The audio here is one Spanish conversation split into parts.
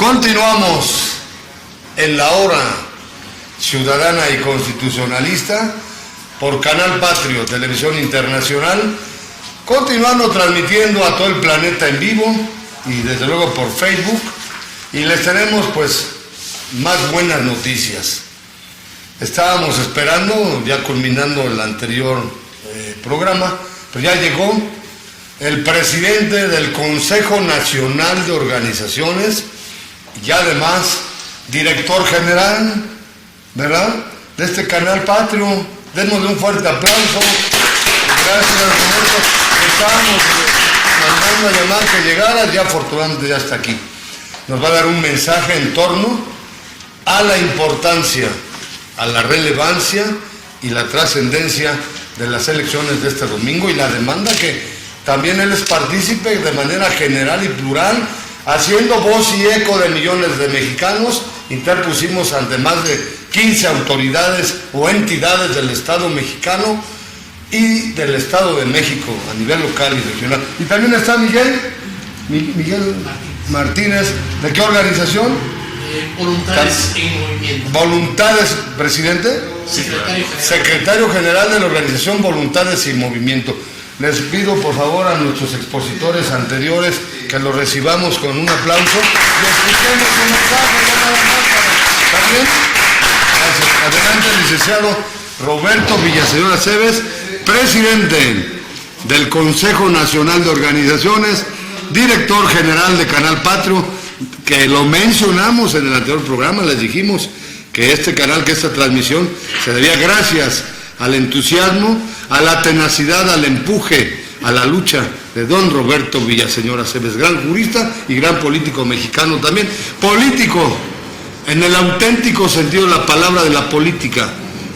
Continuamos en la hora ciudadana y constitucionalista por Canal Patrio, Televisión Internacional, continuando transmitiendo a todo el planeta en vivo y desde luego por Facebook, y les tenemos pues más buenas noticias. Estábamos esperando, ya culminando el anterior programa, pues ya llegó el presidente del Consejo Nacional de Organizaciones y además director general, ¿verdad?, de este Canal Patrio. Démosle un fuerte aplauso. Gracias, Roberto. Estábamos mandando a llamar que llegaras, ya afortunadamente ya está aquí. Nos va a dar un mensaje en torno a la importancia, a la relevancia y la trascendencia de las elecciones de este domingo y la demanda que también él es partícipe de manera general y plural, haciendo voz y eco de millones de mexicanos. Interpusimos ante más de 15 autoridades o entidades del Estado mexicano y del Estado de México a nivel local y regional. Y también está Miguel Martínez. ¿De qué organización? Voluntades en Movimiento. Voluntades, presidente. Secretario General de la organización Voluntades en Movimiento. Les pido por favor a nuestros expositores anteriores que los recibamos con un aplauso y escuchemos un mensaje nada más para... ¿También? Gracias. Adelante, el licenciado Roberto Villaseñor Aceves, presidente del Consejo Nacional de Organizaciones, director general de Canal Patrio, que lo mencionamos en el anterior programa, les dijimos que este canal, que esta transmisión se debía gracias al entusiasmo, a la tenacidad, al empuje, a la lucha de don Roberto Villaseñor Aceves, gran jurista y gran político mexicano también, político en el auténtico sentido de la palabra de la política.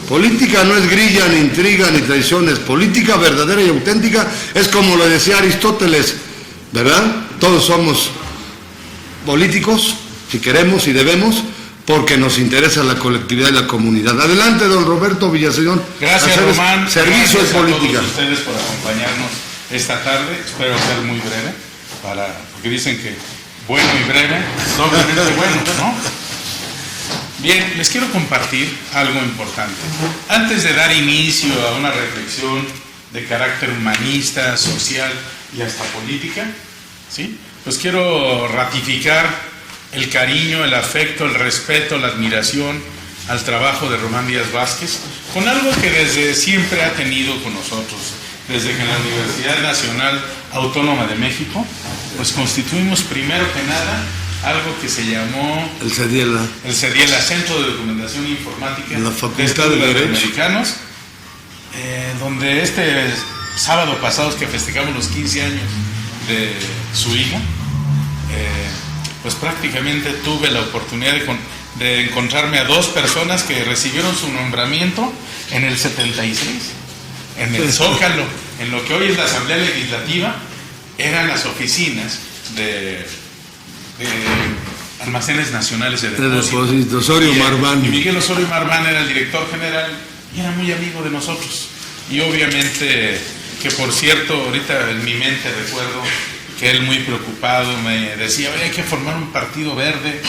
Política no es grilla, ni intriga, ni traiciones. Política verdadera y auténtica es como lo decía Aristóteles, ¿verdad? Todos somos políticos, si queremos y debemos, porque nos interesa la colectividad y la comunidad. Adelante, don Roberto Villaseñor. Gracias, Aceves, Román. Servicio Gracias de política. A todos ustedes por acompañarnos esta tarde. Espero ser muy breve, porque dicen que bueno y breve, doblemente bueno, ¿no? Bien, les quiero compartir algo importante. Antes de dar inicio a una reflexión de carácter humanista, social y hasta política, ¿sí?, pues quiero ratificar el cariño, el afecto, el respeto, la admiración al trabajo de Román Díaz Vázquez, con algo que desde siempre ha tenido con nosotros, desde que en la Universidad Nacional Autónoma de México, pues constituimos primero que nada algo que se llamó el CEDIELA, Centro de Documentación Informática en la Facultad de Derecho Americanos, donde este sábado pasado que festejamos los 15 años de su hija, pues prácticamente tuve la oportunidad de encontrarme a dos personas que recibieron su nombramiento en el 76, en el Zócalo, en lo que hoy es la Asamblea Legislativa, eran las oficinas de Almacenes Nacionales de Depósito. Osorio Marván. Y Miguel Osorio Marván era el director general y era muy amigo de nosotros. Y obviamente, que por cierto, ahorita en mi mente recuerdo que él muy preocupado me decía, oye, hay que formar un partido verde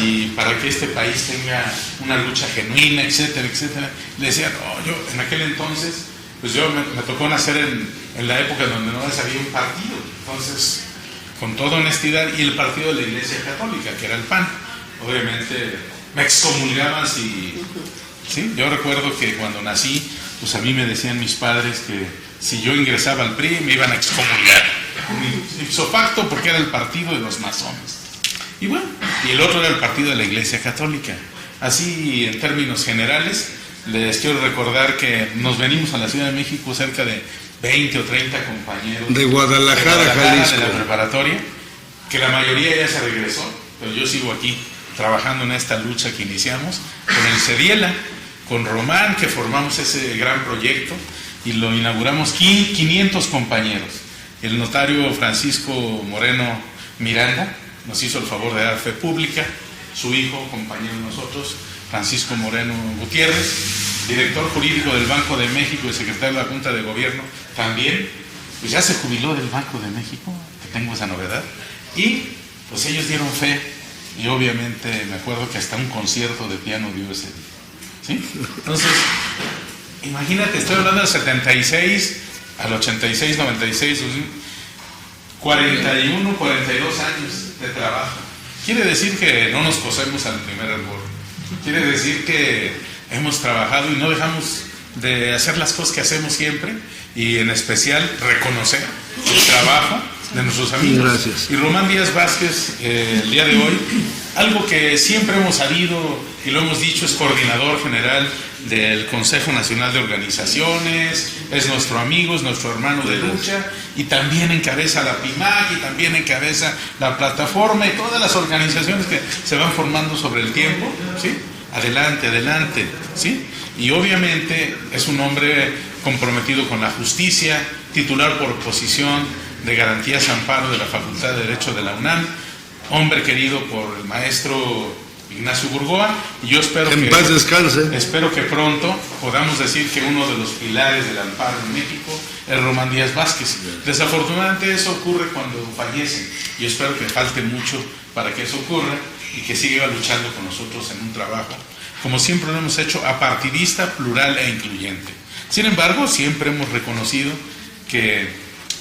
y para que este país tenga una lucha genuina, etcétera, etcétera. Le decía, no, yo en aquel entonces, pues yo me tocó nacer en la época donde no había un partido, entonces, con toda honestidad, y el partido de la Iglesia Católica, que era el PAN, obviamente me excomulgaban si... ¿sí? Yo recuerdo que cuando nací, pues a mí me decían mis padres que si yo ingresaba al PRI me iban a excomulgar. Ipso facto, porque era el partido de los masones. Y bueno, y el otro era el partido de la Iglesia Católica. Así, en términos generales, les quiero recordar que nos venimos a la Ciudad de México cerca de 20 o 30 compañeros de Guadalajara, Jalisco, de la preparatoria, que la mayoría ya se regresó, pero yo sigo aquí trabajando en esta lucha que iniciamos con el CEDIELA, con Román, que formamos ese gran proyecto y lo inauguramos 500 compañeros. El notario Francisco Moreno Miranda nos hizo el favor de dar fe pública, su hijo, compañero de nosotros, Francisco Moreno Gutiérrez, director jurídico del Banco de México y secretario de la Junta de Gobierno, también, pues ya se jubiló del Banco de México, que tengo esa novedad, y pues ellos dieron fe y obviamente me acuerdo que hasta un concierto de piano dio ese día, ¿sí? Entonces, imagínate, estoy hablando del 76 al 86, 96, 41, 42 años de trabajo. Quiere decir que no nos cosemos al primer hervor. Quiere decir que hemos trabajado y no dejamos de hacer las cosas que hacemos siempre, y en especial reconocer el trabajo de nuestros amigos. Gracias. Y Román Díaz Vázquez, el día de hoy, algo que siempre hemos sabido y lo hemos dicho, es coordinador general del Consejo Nacional de Organizaciones, es nuestro amigo, es nuestro hermano de lucha, y también encabeza la PIMAC, y también encabeza la plataforma y todas las organizaciones que se van formando sobre el tiempo, ¿sí? Adelante, adelante, ¿sí? Y obviamente es un hombre comprometido con la justicia, titular por oposición de Garantías Amparo de la Facultad de Derecho de la UNAM, hombre querido por el maestro Ignacio Burgoa, y yo espero en paz descanse. Espero que pronto podamos decir que uno de los pilares del amparo en México es Román Díaz Vázquez. Desafortunadamente eso ocurre cuando fallecen. Yo espero que falte mucho para que eso ocurra y que siga luchando con nosotros en un trabajo, como siempre lo hemos hecho, apartidista, plural e incluyente. Sin embargo, siempre hemos reconocido que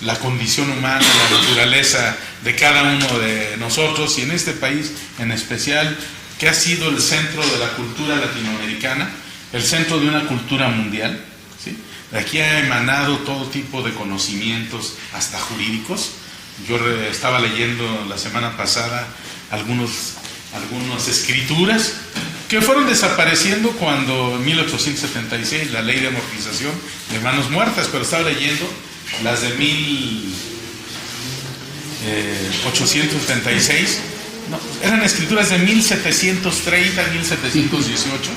la condición humana, la naturaleza de cada uno de nosotros, y en este país en especial, que ha sido el centro de la cultura latinoamericana, el centro de una cultura mundial, ¿sí? De aquí ha emanado todo tipo de conocimientos, hasta jurídicos. Yo estaba leyendo la semana pasada algunas escrituras que fueron desapareciendo cuando en 1876 la ley de amortización de manos muertas, pero estaba leyendo las de 1876, no, eran escrituras de 1730, 1718,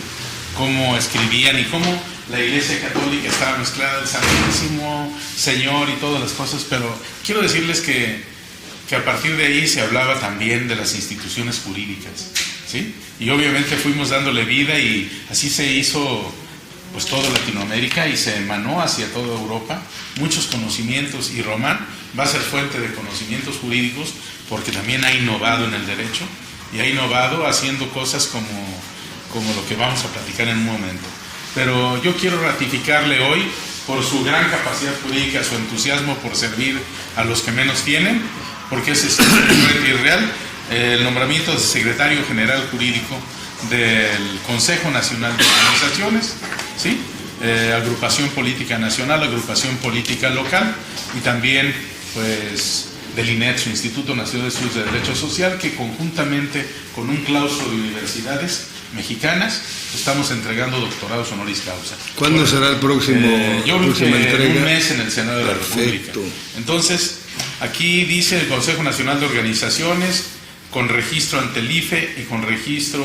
cómo escribían y cómo la Iglesia Católica estaba mezclada, el Santísimo Señor y todas las cosas, pero quiero decirles que a partir de ahí se hablaba también de las instituciones jurídicas, ¿sí? Y obviamente fuimos dándole vida, y así se hizo pues toda Latinoamérica y se emanó hacia toda Europa muchos conocimientos, y Román va a ser fuente de conocimientos jurídicos porque también ha innovado en el derecho, y ha innovado haciendo cosas como lo que vamos a platicar en un momento. Pero yo quiero ratificarle hoy por su gran capacidad jurídica, su entusiasmo por servir a los que menos tienen, porque ese es irreal, el nombramiento de secretario general jurídico del Consejo Nacional de Organizaciones, ¿sí? Agrupación Política Nacional, Agrupación Política Local, y también pues del INED, su Instituto Nacional de Estudios de Derecho Social, que conjuntamente con un claustro de universidades mexicanas estamos entregando doctorados honoris causa. ¿Cuándo será el próximo? Yo creo que entrega? en un mes en el Senado de la Perfecto. República. Entonces, aquí dice el Consejo Nacional de Organizaciones, con registro ante el IFE y con registro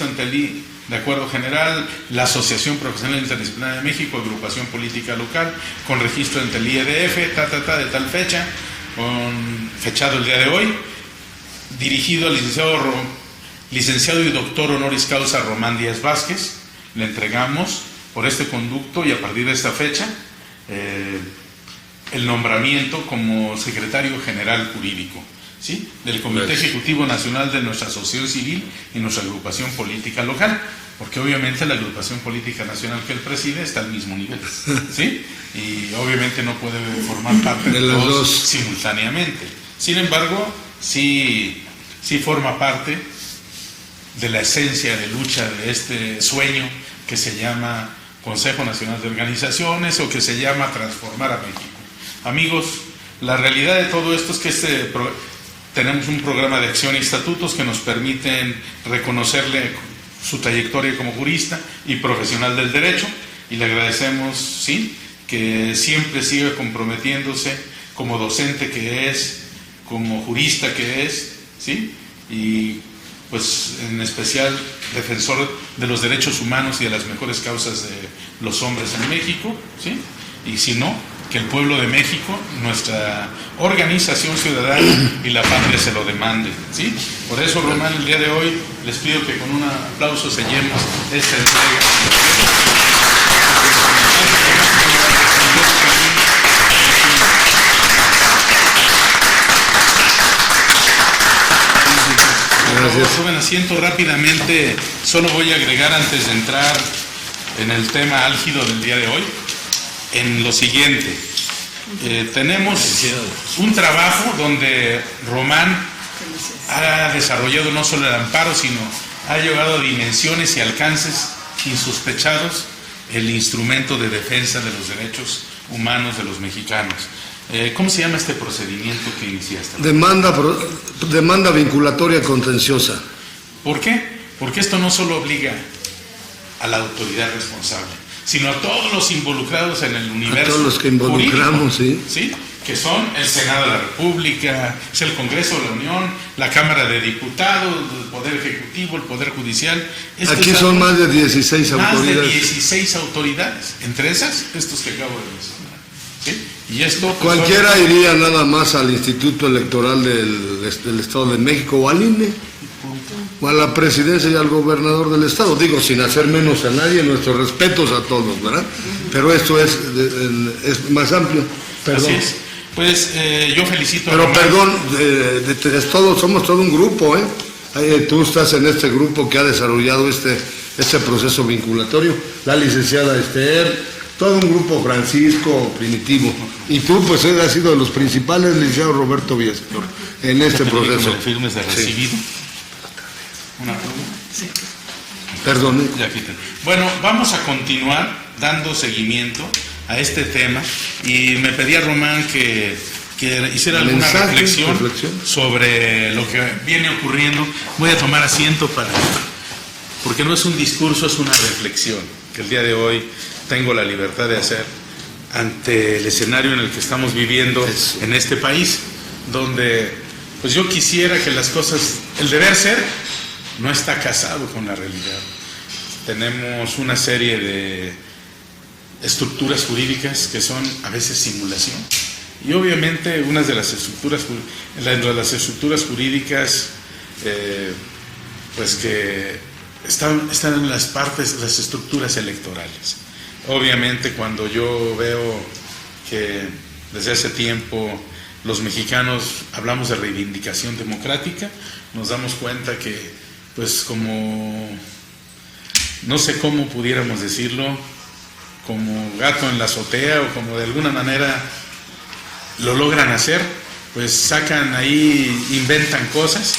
ante el I, de acuerdo general, la Asociación Profesional Interdisciplinaria de México, Agrupación Política Local, con registro ante el IEDF, de tal fecha, con fechado el día de hoy, dirigido al licenciado y doctor honoris causa Román Díaz Vázquez. Le entregamos por este conducto y a partir de esta fecha el nombramiento como secretario general jurídico, ¿sí? Del Comité Ejecutivo Nacional de nuestra Asociación Civil y nuestra Agrupación Política Local, porque obviamente la Agrupación Política Nacional que él preside está al mismo nivel, ¿sí? Y obviamente no puede formar parte de los dos simultáneamente. Sin embargo, sí forma parte de la esencia de lucha de este sueño que se llama Consejo Nacional de Organizaciones, o que se llama Transformar a México. Amigos, la realidad de todo esto es que tenemos un programa de acción y estatutos que nos permiten reconocerle su trayectoria como jurista y profesional del derecho, y le agradecemos, sí, que siempre siga comprometiéndose como docente que es, como jurista que es, sí, y pues en especial defensor de los derechos humanos y de las mejores causas de los hombres en México, sí, y si no, que el pueblo de México, nuestra organización ciudadana y la patria se lo demande, ¿sí? Por eso, Román, el día de hoy les pido que con un aplauso sellemos esta entrega. Gracias. Tomen asiento rápidamente. Solo voy a agregar antes de entrar en el tema álgido del día de hoy, en lo siguiente. Tenemos un trabajo donde Román ha desarrollado no solo el amparo, sino ha llevado a dimensiones y alcances insospechados el instrumento de defensa de los derechos humanos de los mexicanos. ¿Cómo se llama este procedimiento que iniciaste? Demanda vinculatoria contenciosa. ¿Por qué? Porque esto no solo obliga a la autoridad responsable, sino a todos los involucrados en el universo. A todos los que involucramos, jurídico, ¿sí? Que son el Senado de la República, es el Congreso de la Unión, la Cámara de Diputados, el Poder Ejecutivo, el Poder Judicial. Aquí son más de 16 autoridades. Más de 16 autoridades, entre esas, estos que acabo de mencionar. ¿Sí? Y esto, pues, cualquiera iría nada más al Instituto Electoral del Estado de México o al INE, o a la presidencia y al gobernador del Estado. Digo, sin hacer menos a nadie, nuestros respetos a todos, ¿verdad? Pero esto es más amplio. Perdón. Así es. Pues yo felicito Pero a Román. Perdón, somos todo un grupo, ¿eh? Tú estás en este grupo que ha desarrollado este proceso vinculatorio, la licenciada Esther, todo un grupo, Francisco, Primitivo, y tú pues has sido de los principales, licenciado Roberto Villaseñor, en este proceso. ¿Me firmes de recibido? Sí. ¿Una pluma? Sí. Perdón. Ya quiten. Bueno, vamos a continuar dando seguimiento a este tema, y me pedía Román que hiciera alguna reflexión sobre lo que viene ocurriendo. Voy a tomar asiento porque no es un discurso, es una reflexión que el día de hoy tengo la libertad de hacer ante el escenario en el que estamos viviendo en este país, donde pues yo quisiera que las cosas, el deber ser no está casado con la realidad. Tenemos una serie de estructuras jurídicas que son a veces simulación, y obviamente unas de las estructuras jurídicas pues que están en las estructuras electorales. Obviamente cuando yo veo que desde hace tiempo los mexicanos hablamos de reivindicación democrática, nos damos cuenta que pues como no sé cómo pudiéramos decirlo, como gato en la azotea, o como de alguna manera lo logran hacer, pues sacan ahí, inventan cosas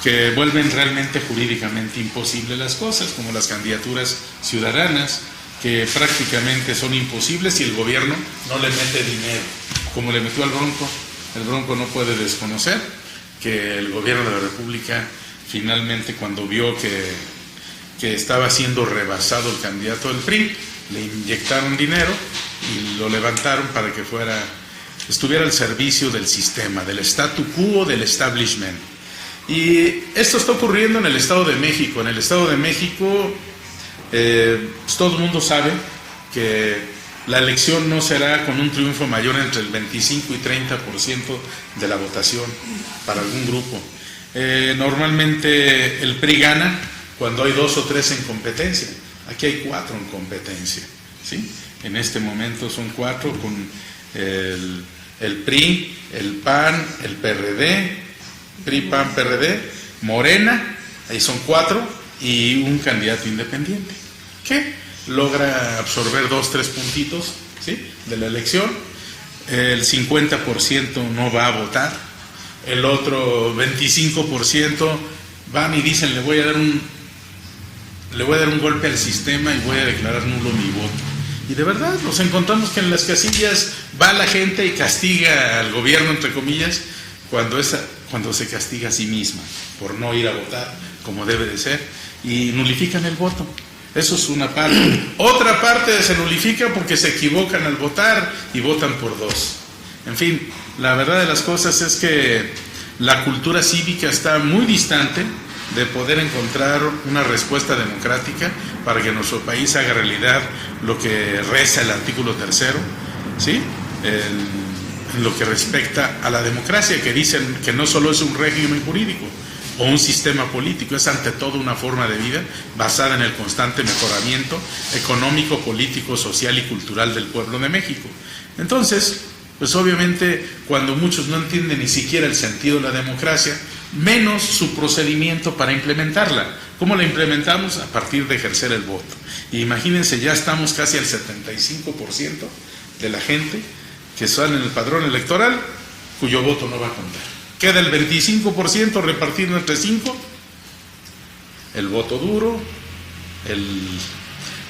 que vuelven realmente jurídicamente imposibles las cosas, como las candidaturas ciudadanas, que prácticamente son imposibles y el gobierno no le mete dinero, como le metió al Bronco. El Bronco no puede desconocer que el gobierno de la República finalmente, cuando vio que estaba siendo rebasado el candidato del PRI, le inyectaron dinero y lo levantaron para que estuviera al servicio del sistema, del statu quo, del establishment. Y esto está ocurriendo en el Estado de México. En el Estado de México pues todo el mundo sabe que la elección no será con un triunfo mayor entre el 25 y 30% de la votación para algún grupo. Normalmente el PRI gana cuando hay 2 o 3 en competencia. Aquí hay 4 en competencia, ¿sí? En este momento son 4 con el PRI, el PAN, el PRD, PRI, PAN, PRD, Morena, ahí son 4, y un candidato independiente, que logra absorber 2, 3 puntitos, ¿sí?, de la elección. El 50% no va a votar, el otro 25% van y dicen le voy a dar un golpe al sistema y voy a declarar nulo mi voto. Y de verdad nos encontramos que en las casillas va la gente y castiga al gobierno, entre comillas, cuando se castiga a sí misma por no ir a votar como debe de ser, y nulifican el voto. Eso es una parte. Otra parte se nulifica porque se equivocan al votar y votan por 2. En fin, la verdad de las cosas es que la cultura cívica está muy distante de poder encontrar una respuesta democrática para que nuestro país haga realidad lo que reza el artículo 3, ¿sí?, en lo que respecta a la democracia, que dicen que no solo es un régimen jurídico o un sistema político, es ante todo una forma de vida basada en el constante mejoramiento económico, político, social y cultural del pueblo de México. Entonces, pues obviamente cuando muchos no entienden ni siquiera el sentido de la democracia, menos su procedimiento para implementarla. ¿Cómo la implementamos? A partir de ejercer el voto. Y imagínense, ya estamos casi al 75% de la gente que sale en el padrón electoral cuyo voto no va a contar. Queda el 25% repartido entre 5, el voto duro,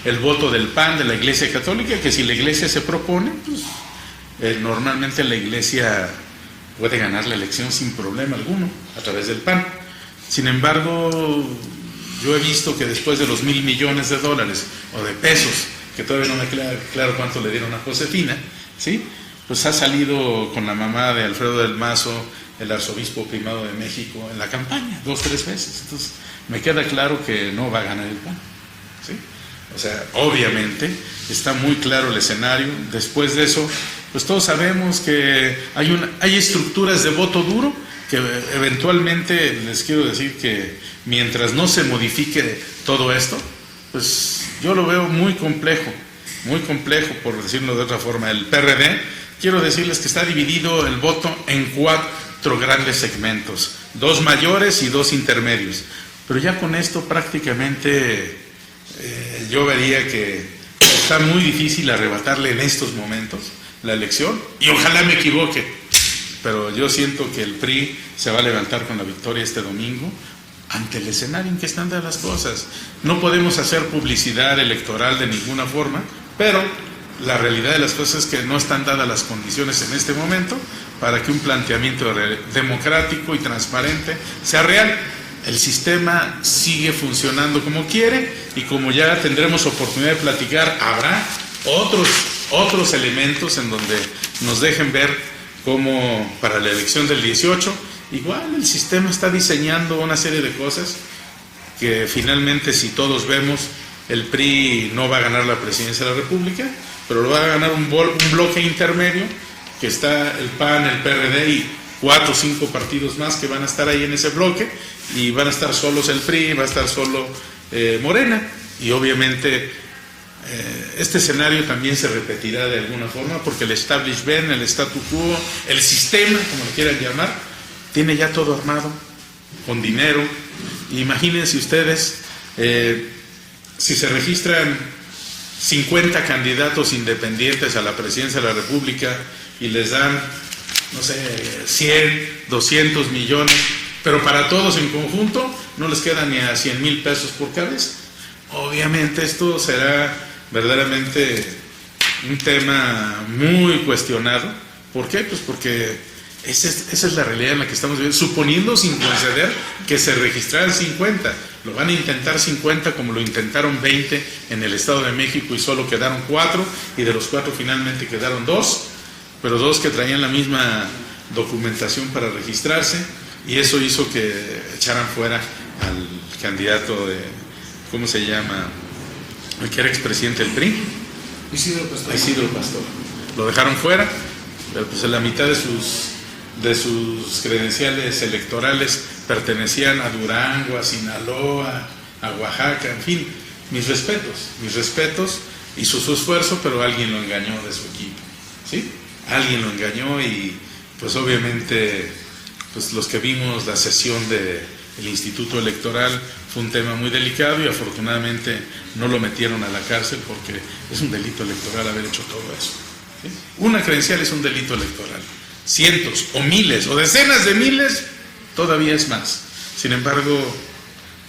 el voto del PAN de la Iglesia Católica, que si la Iglesia se propone, pues normalmente la Iglesia puede ganar la elección sin problema alguno a través del PAN. Sin embargo, yo he visto que después de los $1,000 millones o de pesos, que todavía no me queda claro cuánto le dieron a Josefina, ¿sí?, pues ha salido con la mamá de Alfredo del Mazo, el arzobispo primado de México, en la campaña 2 o 3 veces. Entonces me queda claro que no va a ganar el PAN, ¿sí? O sea, obviamente está muy claro el escenario. Después de eso, pues todos sabemos que hay estructuras de voto duro que eventualmente, les quiero decir que mientras no se modifique todo esto, pues yo lo veo muy complejo, por decirlo de otra forma. El PRD, quiero decirles que está dividido el voto en 4 grandes segmentos, 2 mayores y 2 intermedios, pero ya con esto prácticamente yo vería que está muy difícil arrebatarle en estos momentos la elección, y ojalá me equivoque, pero yo siento que el PRI se va a levantar con la victoria este domingo ante el escenario en que están dadas las cosas. No podemos hacer publicidad electoral de ninguna forma, pero la realidad de las cosas es que no están dadas las condiciones en este momento para que un planteamiento democrático y transparente sea real. El sistema sigue funcionando como quiere, y como ya tendremos oportunidad de platicar, habrá otros elementos en donde nos dejen ver cómo para la elección del 18, igual el sistema está diseñando una serie de cosas que finalmente, si todos vemos, el PRI no va a ganar la presidencia de la República, pero lo va a ganar un bloque intermedio, que está el PAN, el PRD y 4 o 5 partidos más que van a estar ahí en ese bloque, y van a estar solos el PRI, va a estar solo Morena, y obviamente este escenario también se repetirá de alguna forma, porque el establishment, el statu quo, el sistema, como lo quieran llamar, tiene ya todo armado, con dinero. Imagínense ustedes, si se registran 50 candidatos independientes a la presidencia de la República y les dan, no sé, 100, 200 millones, pero para todos en conjunto no les queda ni a 100,000 pesos por cabeza. Obviamente esto será verdaderamente un tema muy cuestionado. ¿Por qué? Pues porque esa es la realidad en la que estamos viviendo, suponiendo, sin conceder, que se registraran 50. Lo van a intentar 50, como lo intentaron 20 en el Estado de México, y solo quedaron 4, y de los 4 finalmente quedaron 2, pero 2 que traían la misma documentación para registrarse, y eso hizo que echaran fuera al candidato de, ¿cómo se llama?, el que era expresidente del PRI, Isidro Pastor. Lo dejaron fuera, pero pues en la mitad de sus credenciales electorales pertenecían a Durango, a Sinaloa, a Oaxaca, en fin. Mis respetos, hizo su esfuerzo, pero alguien lo engañó de su equipo, ¿sí? Alguien lo engañó, y pues obviamente pues los que vimos la sesión del Instituto Electoral, fue un tema muy delicado, y afortunadamente no lo metieron a la cárcel, porque es un delito electoral haber hecho todo eso, ¿sí? Una credencial es un delito electoral, cientos o miles o decenas de miles todavía es más. Sin embargo,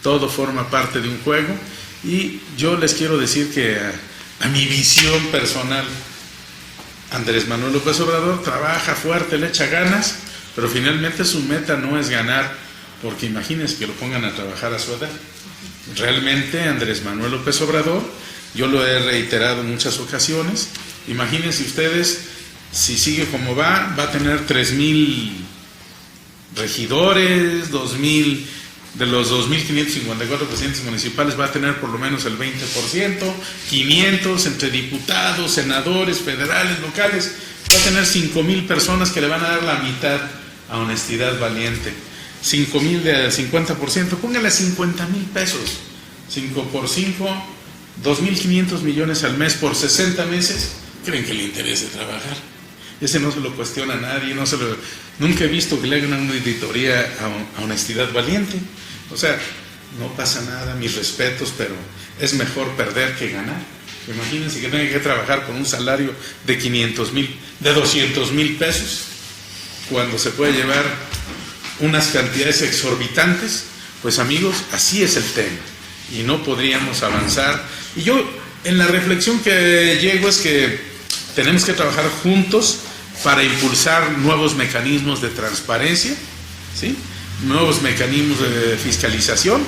todo forma parte de un juego, y yo les quiero decir que a mi visión personal, Andrés Manuel López Obrador trabaja fuerte, le echa ganas, pero finalmente su meta no es ganar, porque imagínense que lo pongan a trabajar a su edad. Realmente Andrés Manuel López Obrador, yo lo he reiterado en muchas ocasiones, imagínense ustedes, si sigue como va a tener 3,000 regidores, 2,000, de los 2,554 presidentes municipales va a tener por lo menos el 20%, 500 entre diputados, senadores, federales, locales, va a tener 5,000 personas que le van a dar la mitad a Honestidad Valiente. 5,000 del 50%, póngale 50,000 pesos, 5 por 5, 2,500 millones al mes por 60 meses, ¿creen que le interese trabajar? ese no se lo cuestiona a nadie, nunca he visto que le hagan una auditoría a Honestidad Valiente. O sea, no pasa nada, mis respetos, pero es mejor perder que ganar. Imagínense que tenga que trabajar con un salario de 500,000, de 200,000 pesos, cuando se puede llevar unas cantidades exorbitantes. Pues amigos, así es el tema, y no podríamos avanzar. Y yo, en la reflexión que llego es que tenemos que trabajar juntos para impulsar nuevos mecanismos de transparencia, ¿sí? Nuevos mecanismos de fiscalización,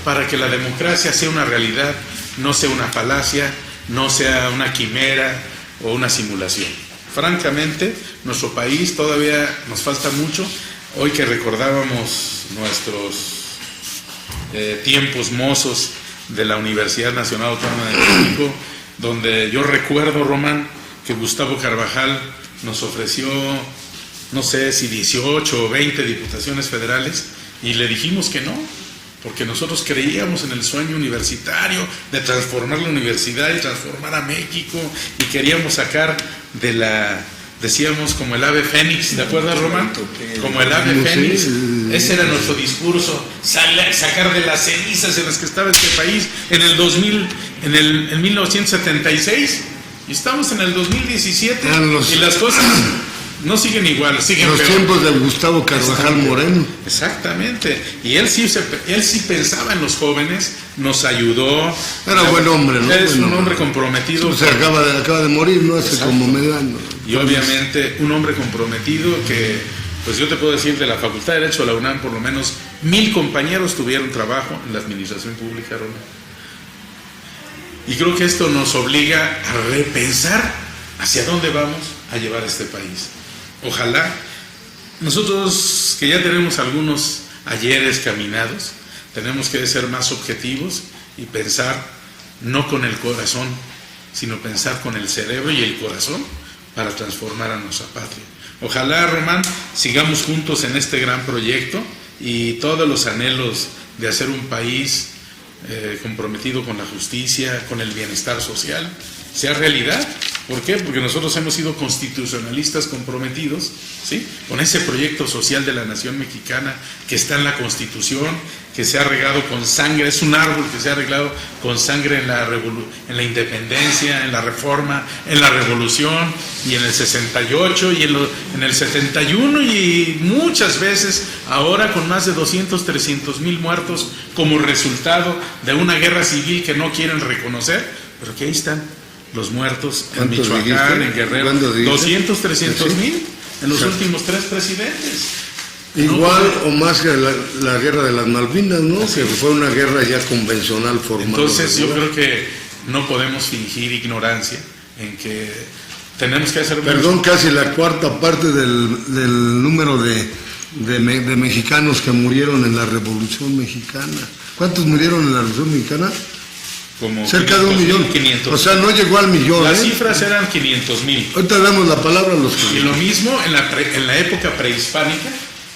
para que la democracia sea una realidad, no sea una falacia, no sea una quimera o una simulación. Francamente, nuestro país todavía nos falta mucho. Hoy que recordábamos nuestros tiempos mozos de la Universidad Nacional Autónoma de México, donde yo recuerdo, Román, que Gustavo Carvajal nos ofreció, no sé si 18 o 20 diputaciones federales, y le dijimos que no, porque nosotros creíamos en el sueño universitario de transformar la universidad y transformar a México, y queríamos sacar de la, decíamos, como el ave fénix, ¿te acuerdas, Román? Como el ave fénix, ese era nuestro discurso, sacar de las cenizas en las que estaba este país en el 2000, en 1976, y estamos en el 2017, y las cosas no siguen igual, siguen los peor. Tiempos de Gustavo Carvajal Moreno. Exactamente, y él sí pensaba en los jóvenes, nos ayudó. Era buen hombre, ¿no? Es un hombre comprometido. O sea, acaba de morir, ¿no? Hace como medio año. Y obviamente un hombre comprometido que, pues yo te puedo decir, de la Facultad de Derecho de la UNAM, por lo menos 1000 compañeros tuvieron trabajo en la administración pública, Ronald. Y creo que esto nos obliga a repensar hacia dónde vamos a llevar este país. Ojalá nosotros, que ya tenemos algunos ayeres caminados, tenemos que ser más objetivos y pensar no con el corazón, sino pensar con el cerebro y el corazón para transformar a nuestra patria. Ojalá, Román, sigamos juntos en este gran proyecto, y todos los anhelos de hacer un país comprometido con la justicia, con el bienestar social, sea realidad. ¿Por qué? Porque nosotros hemos sido constitucionalistas comprometidos, ¿sí?, con ese proyecto social de la nación mexicana que está en la Constitución, que se ha regado con sangre, es un árbol que se ha regado con sangre en la independencia, en la reforma, en la revolución, y en el 68 y en el 71, y muchas veces ahora con más de 300,000 muertos como resultado de una guerra civil que no quieren reconocer, pero que ahí están los muertos en Michoacán, dijiste? en Guerrero, 300,000 en los últimos 3 presidentes. Igual o más que la guerra de las Malvinas, ¿no? Que fue una guerra ya convencional formada. Entonces yo creo que no podemos fingir ignorancia en que tenemos que hacer... Perdón, casi la cuarta parte del número de mexicanos que murieron en la Revolución Mexicana. ¿Cuántos murieron en la Revolución Mexicana? Como cerca de 1,000,000. O sea, no llegó al millón. Las cifras eran 500,000. Ahorita damos la palabra a los que... Y lo mismo en la época prehispánica,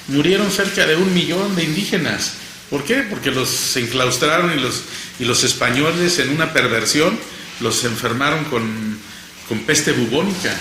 murieron cerca de 1,000,000 de indígenas. ¿Por qué? Porque los enclaustraron, y los españoles, en una perversión, los enfermaron con peste bubónica,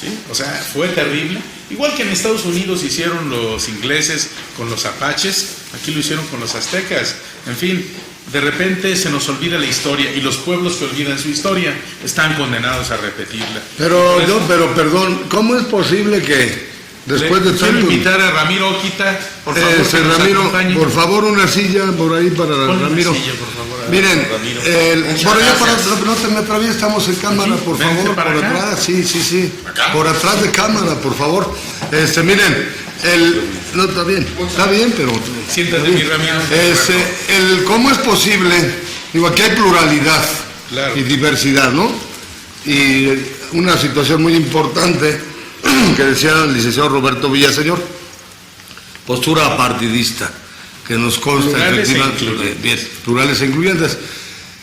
¿sí? O sea, fue terrible. Igual que en Estados Unidos hicieron los ingleses con los apaches, aquí lo hicieron con los aztecas. En fin, de repente se nos olvida la historia, y los pueblos que olvidan su historia están condenados a repetirla. Pero perdón, ¿cómo es posible que después de tanto... Quiero invitar a Ramiro Oquita, por favor, que nos Ramiro, acompañe. por favor, una silla por ahí para Ramiro. Una silla, por favor, miren, Ramiro. por allá, no te me atravieses, estamos en cámara, por favor, por atrás, sí, por atrás de cámara, por favor. Miren, no, está bien, pero... Siéntate, mi Ramiro. ¿Cómo es posible? Digo, aquí hay pluralidad, claro, y diversidad, ¿no? Y una situación muy importante que decía el licenciado Roberto Villaseñor, postura apartidista, que nos consta, plurales efectivamente, bien, plurales e incluyentes,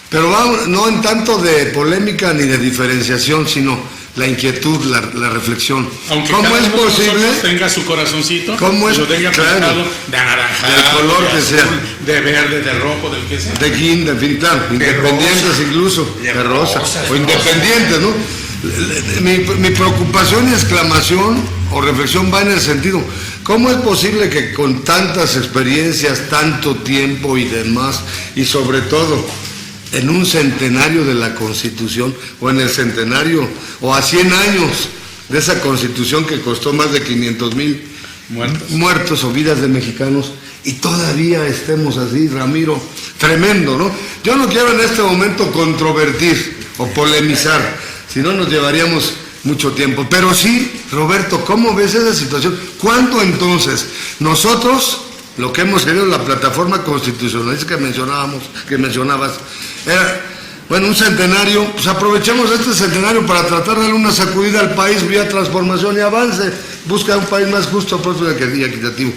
pero no en tanto de polémica ni de diferenciación, sino la inquietud, la reflexión. Aunque ¿cómo es posible tenga su corazoncito, cómo es, lo tenga pintado de anaranjado, del color que sea, de verde, de rojo, del que sea, de guinda, en fin, claro, independientes rosa, incluso, de rosa, o independientes, ¿no? Mi preocupación y exclamación o reflexión va en el sentido, ¿cómo es posible que con tantas experiencias, tanto tiempo y demás, y sobre todo en un centenario de la Constitución, o en el centenario, o a 100 años de esa Constitución que costó más de 500,000 muertos o vidas de mexicanos, y todavía estemos así, Ramiro? Tremendo, ¿no? Yo no quiero en este momento controvertir o polemizar, si no nos llevaríamos mucho tiempo, pero sí, Roberto, ¿cómo ves esa situación? ¿Cuándo entonces nosotros, lo que hemos querido, la plataforma constitucionalista que mencionabas, era, bueno, un centenario, pues aprovechemos este centenario para tratar de darle una sacudida al país vía transformación y avance, busca un país más justo, próspero y equitativo?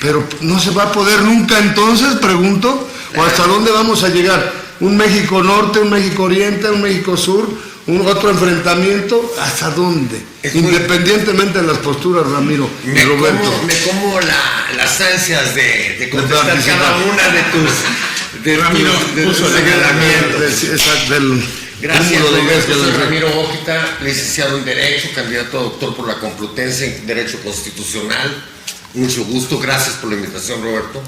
Pero no se va a poder nunca entonces, pregunto, o hasta dónde vamos a llegar, un México norte, un México oriente, un México sur, otro enfrentamiento, ¿hasta dónde? Independientemente de las posturas, Ramiro y Roberto. Me como las ansias de contestar cada una de tus señalamientos. Gracias, soy Ramiro Bóquita, licenciado en Derecho, candidato a doctor por la Complutense en Derecho Constitucional. Mucho gusto, gracias por la invitación, Roberto.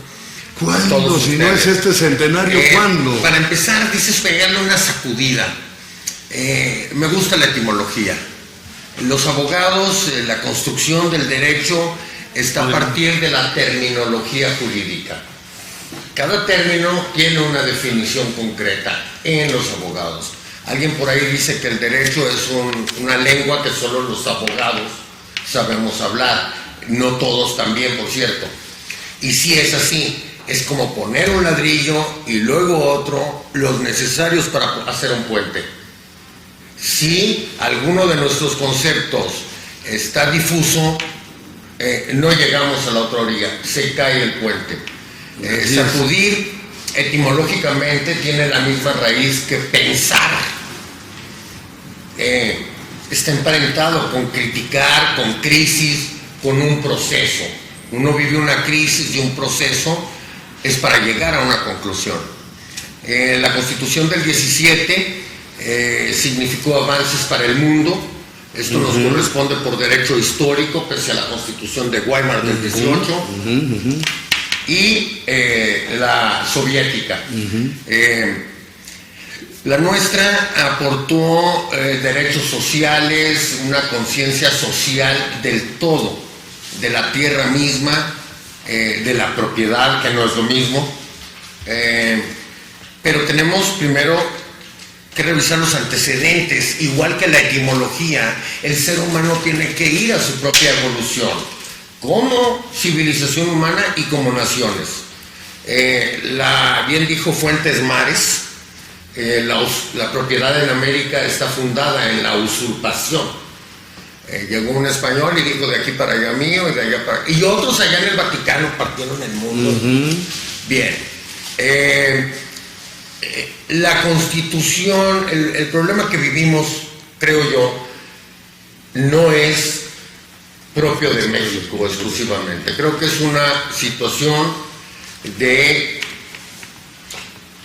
¿Cuándo? Si no es este centenario, ¿cuándo? Para empezar, dices pegarle una sacudida. Me gusta la etimología. Los abogados, la construcción del derecho está a partir de la terminología jurídica. Cada término tiene una definición concreta en los abogados. Alguien por ahí dice que el derecho es una lengua que solo los abogados sabemos hablar. No todos también, por cierto. Y si es así, es como poner un ladrillo y luego otro, los necesarios para hacer un puente. Si alguno de nuestros conceptos está difuso, no llegamos a la otra orilla, se cae el puente. Sacudir etimológicamente tiene la misma raíz que pensar. Está emparentado con criticar, con crisis, con un proceso. Uno vive una crisis y un proceso es para llegar a una conclusión. La Constitución del 17 significó avances para el mundo. Esto nos corresponde por derecho histórico, pese a la Constitución de Weimar del 18 y la soviética. La nuestra aportó derechos sociales, una conciencia social del todo, de la tierra misma, de la propiedad, que no es lo mismo. Pero tenemos primero que revisar los antecedentes. Igual que la etimología, el ser humano tiene que ir a su propia evolución como civilización humana y como naciones. Bien dijo Fuentes Mares, la propiedad en América está fundada en la usurpación. Llegó un español y dijo: de aquí para allá mío y de allá para... Y otros allá en el Vaticano partieron el mundo. Bien. La Constitución, el problema que vivimos, creo yo, no es propio de México exclusivamente. Creo que es una situación de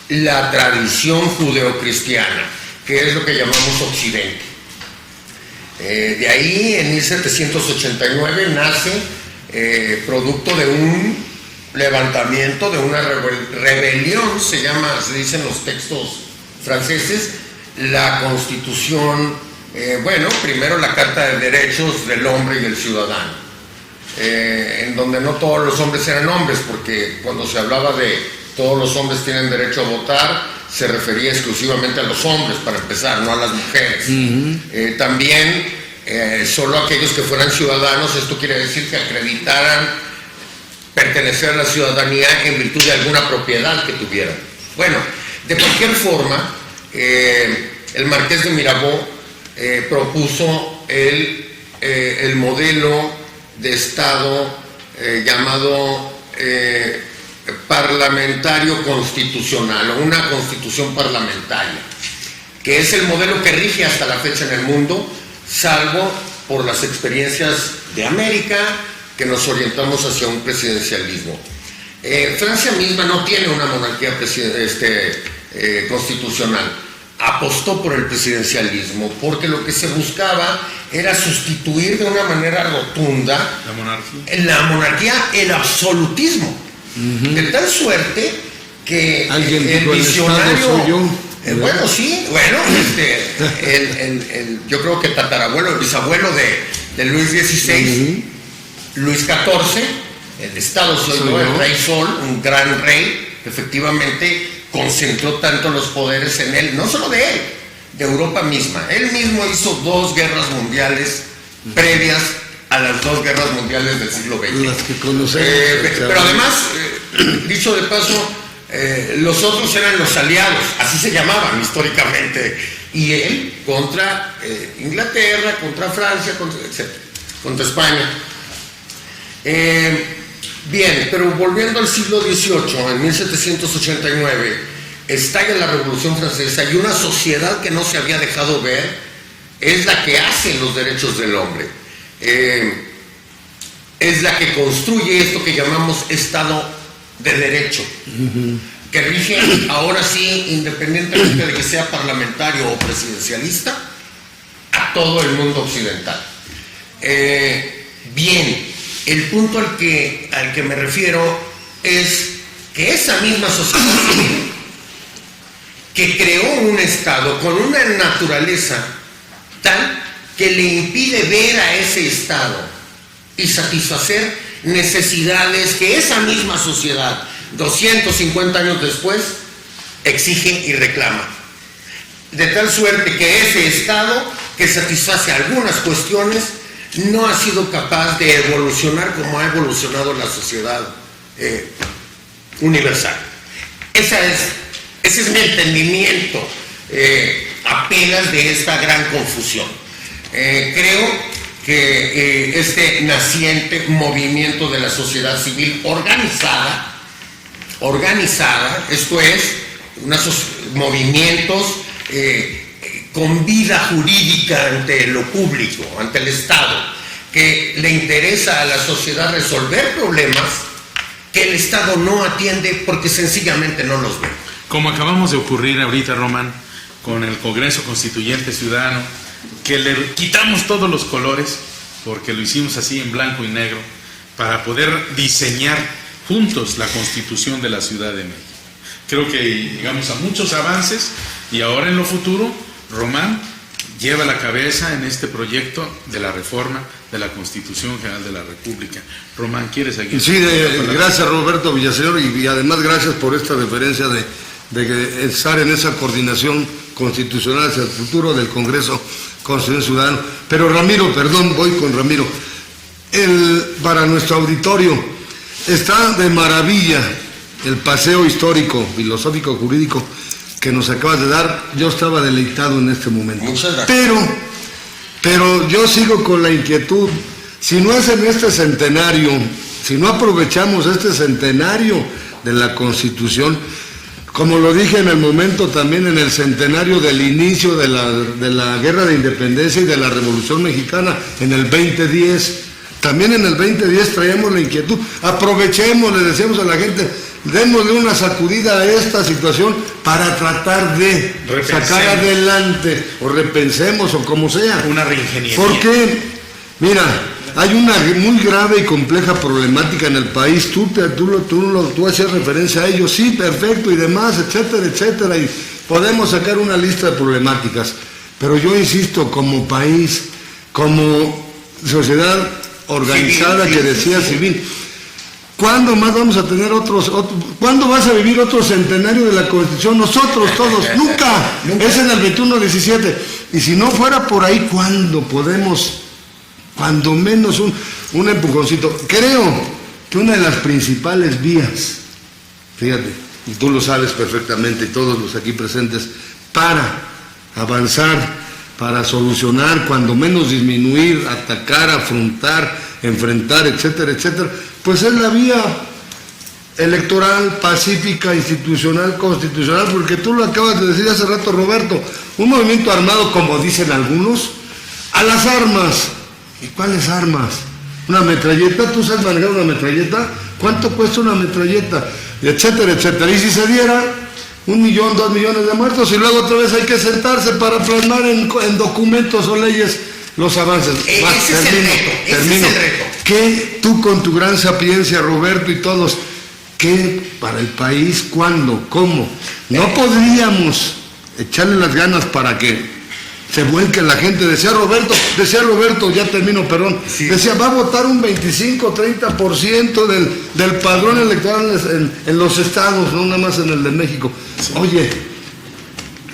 la tradición judeocristiana, que es lo que llamamos Occidente. De ahí, en 1789, nace, producto de un levantamiento, de una rebelión, se dice en los textos franceses, la Constitución, primero la Carta de Derechos del Hombre y el Ciudadano, en donde no todos los hombres eran hombres, porque cuando se hablaba de todos los hombres tienen derecho a votar, se refería exclusivamente a los hombres, para empezar, no a las mujeres. También solo aquellos que fueran ciudadanos, esto quiere decir que acreditaran pertenecer a la ciudadanía en virtud de alguna propiedad que tuvieran. Bueno, de cualquier forma, el Marqués de Mirabeau propuso el modelo de Estado llamado parlamentario constitucional, o una constitución parlamentaria, que es el modelo que rige hasta la fecha en el mundo, salvo por las experiencias de América, que nos orientamos hacia un presidencialismo. Francia misma no tiene una monarquía constitucional. apostó por el presidencialismo, porque lo que se buscaba era sustituir de una manera rotunda la monarquía, el absolutismo, de tal suerte que alguien el dijo, visionario, el Estado soy yo. bueno, sí, bueno, yo creo que el bisabuelo de Luis XVI, Luis XIV, el Estado soy yo, el Rey Sol, un gran rey, efectivamente concentró tanto los poderes en él, no solo de él, de Europa misma. Él mismo hizo 2 guerras mundiales previas a las 2 guerras mundiales del siglo XX. Las que conocemos. Pero además, dicho de paso, los otros eran los aliados, así se llamaban históricamente, y él contra Inglaterra, contra Francia, contra España. Bien, pero volviendo al siglo XVIII, en 1789, estalla la Revolución Francesa y una sociedad que no se había dejado ver es la que hace los derechos del hombre. Es la que construye esto que llamamos Estado de Derecho, que rige ahora sí, independientemente de que sea parlamentario o presidencialista, a todo el mundo occidental. Bien, el punto al que me refiero es que esa misma sociedad civil que creó un Estado con una naturaleza tal que le impide ver a ese Estado y satisfacer necesidades que esa misma sociedad 250 años después exige y reclama, de tal suerte que ese Estado que satisface algunas cuestiones no ha sido capaz de evolucionar como ha evolucionado la sociedad universal. Ese es mi entendimiento apenas de esta gran confusión. Creo que este naciente movimiento de la sociedad civil organizada, esto es, movimientos con vida jurídica ante lo público, ante el Estado, que le interesa a la sociedad resolver problemas que el Estado no atiende porque sencillamente no los ve. Como acabamos de ocurrir ahorita, Román, con el Congreso Constituyente Ciudadano, que le quitamos todos los colores, porque lo hicimos así en blanco y negro, para poder diseñar juntos la Constitución de la Ciudad de México. Creo que llegamos a muchos avances y ahora en lo futuro, Román lleva la cabeza en este proyecto de la reforma de la Constitución General de la República. Román, ¿quieres seguir? Sí, gracias Roberto Villaseñor, y además gracias por esta referencia de estar en esa coordinación constitucional hacia el futuro del Congreso Constitucional Ciudadano. Pero Ramiro, perdón, voy con Ramiro. Para nuestro auditorio, está de maravilla el paseo histórico, filosófico, jurídico que nos acabas de dar. Yo estaba deleitado en este momento. Muchas gracias. Pero yo sigo con la inquietud. Si no es en este centenario, si no aprovechamos este centenario de la Constitución, como lo dije en el momento también en el centenario del inicio de la Guerra de Independencia y de la Revolución Mexicana, en el 2010, también en el 2010 traíamos la inquietud. Aprovechemos, le decíamos a la gente, démosle una sacudida a esta situación para tratar de sacar adelante, o repensemos, o como sea. Una reingeniería. Porque, mira, hay una muy grave y compleja problemática en el país. Tú hacías referencia a ello, sí, perfecto, y demás, etcétera, etcétera, y podemos sacar una lista de problemáticas. Pero yo insisto, como país, como sociedad organizada que decía civil, ¿cuándo más vamos a tener cuándo vas a vivir otro centenario de la Constitución? Nosotros todos, nunca. Es en el 21-17. Y si no fuera por ahí, ¿cuándo podemos, cuando menos un empujoncito? Creo que una de las principales vías, fíjate, y tú lo sabes perfectamente, todos los aquí presentes, para avanzar, para solucionar, cuando menos disminuir, atacar, afrontar, enfrentar, etcétera, etcétera, pues es la vía electoral, pacífica, institucional, constitucional, porque tú lo acabas de decir hace rato, Roberto, un movimiento armado, como dicen algunos, a las armas. ¿Y cuáles armas? ¿Una metralleta? ¿Tú sabes manejar una metralleta? ¿Cuánto cuesta una metralleta? Etcétera, etcétera. Y si se diera, 1 millón, 2 millones de muertos, y luego otra vez hay que sentarse para plasmar en documentos o leyes los avances. Ese es el reto. ¿Qué tú con tu gran sapiencia, Roberto, y todos, qué para el país, cuándo, cómo? No podríamos echarle las ganas para que se vuelque la gente. Decía Roberto, ya termino, perdón, sí. Decía, va a votar un 25-30% del padrón electoral en los estados, no nada más en el de México. Sí. Oye,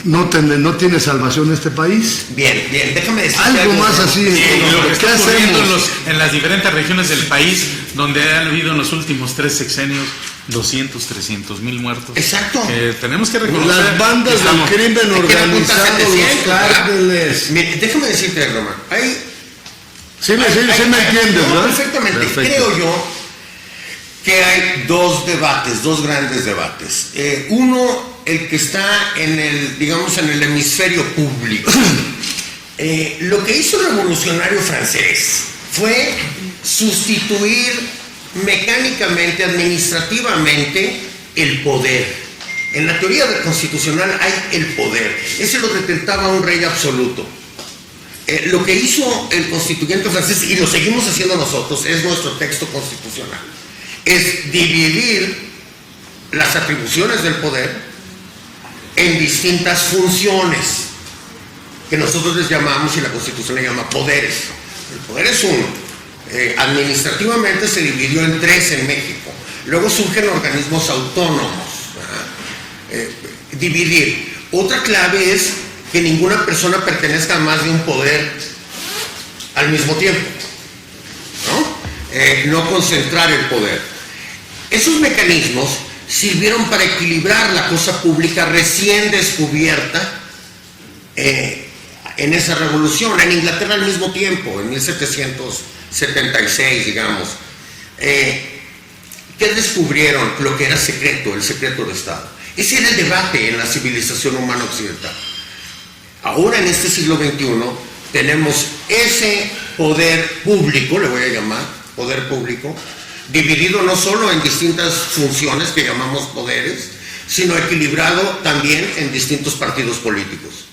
¿no tiene salvación este país? Bien, déjame decir algo más así. Sí, lo que está ocurriendo en las diferentes regiones del país, donde han habido en los últimos 3 sexenios 200-300 mil muertos. Exacto. Tenemos que reconocer las bandas del crimen organizado, los cárteles. Déjame decirte, Román, sí me entiendes, ¿no? Perfectamente. Perfecto. Creo yo que hay dos grandes debates. Uno, el que está en el hemisferio público. Lo que hizo el revolucionario francés fue sustituir mecánicamente, administrativamente, el poder. En la teoría constitucional hay el poder. Ese lo detentaba un rey absoluto. Lo que hizo el constituyente francés, y lo seguimos haciendo nosotros, es nuestro texto constitucional, es dividir las atribuciones del poder en distintas funciones, que nosotros les llamamos, y la Constitución le llama poderes. El poder es uno. Administrativamente se dividió en 3 en México. Luego surgen organismos autónomos. Dividir. Otra clave es que ninguna persona pertenezca a más de un poder al mismo tiempo, no concentrar el poder. Esos mecanismos sirvieron para equilibrar la cosa pública recién descubierta en esa revolución. En Inglaterra al mismo tiempo, en 1776, digamos. ¿Qué descubrieron? Lo que era secreto, el secreto de Estado. Ese era el debate en la civilización humana occidental. Ahora, en este siglo XXI, tenemos ese poder público, le voy a llamar, poder público, dividido no solo en distintas funciones que llamamos poderes, sino equilibrado también en distintos partidos políticos.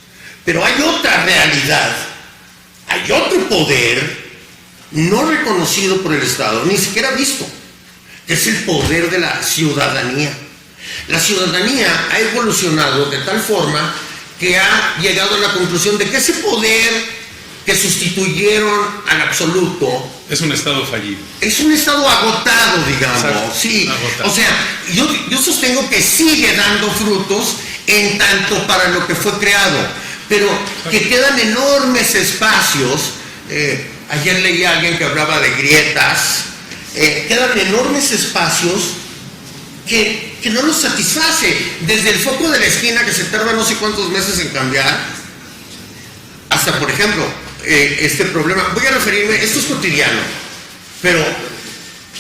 Pero hay otra realidad, hay otro poder no reconocido por el Estado, ni siquiera visto, que es el poder de la ciudadanía. La ciudadanía ha evolucionado de tal forma que ha llegado a la conclusión de que ese poder que sustituyeron al absoluto es un Estado fallido. Es un Estado agotado, digamos. Exacto. Sí. Agotado. O sea, yo sostengo que sigue dando frutos en tanto para lo que fue creado, pero que quedan enormes espacios. Ayer leí a alguien que hablaba de grietas. Quedan enormes espacios que no los satisface. Desde el foco de la esquina, que se tarda no sé cuántos meses en cambiar, hasta, por ejemplo, este problema. Voy a referirme, esto es cotidiano, pero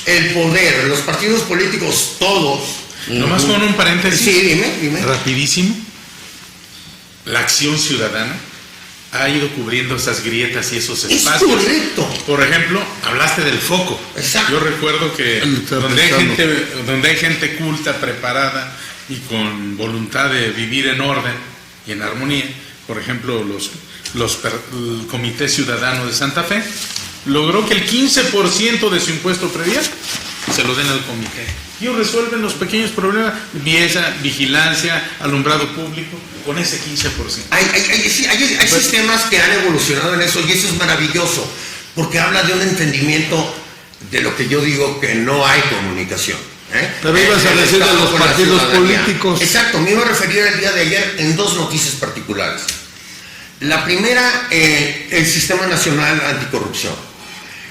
el poder, los partidos políticos, todos. Nomás con un paréntesis. Sí, dime. Rapidísimo. La acción ciudadana ha ido cubriendo esas grietas y esos espacios. Es correcto. Por ejemplo, hablaste del foco. Exacto. Yo recuerdo que donde hay gente culta, preparada y con voluntad de vivir en orden y en armonía, por ejemplo, el Comité Ciudadano de Santa Fe logró que el 15% de su impuesto predial se lo den al comité. Ellos resuelven los pequeños problemas, vigilancia, alumbrado público, con ese 15%. Hay sistemas que han evolucionado en eso, y eso es maravilloso, porque habla de un entendimiento de lo que yo digo que no hay comunicación. Pero ibas a decir de los partidos políticos. Exacto, me iba a referir el día de ayer en 2 noticias particulares. La primera, el Sistema Nacional Anticorrupción.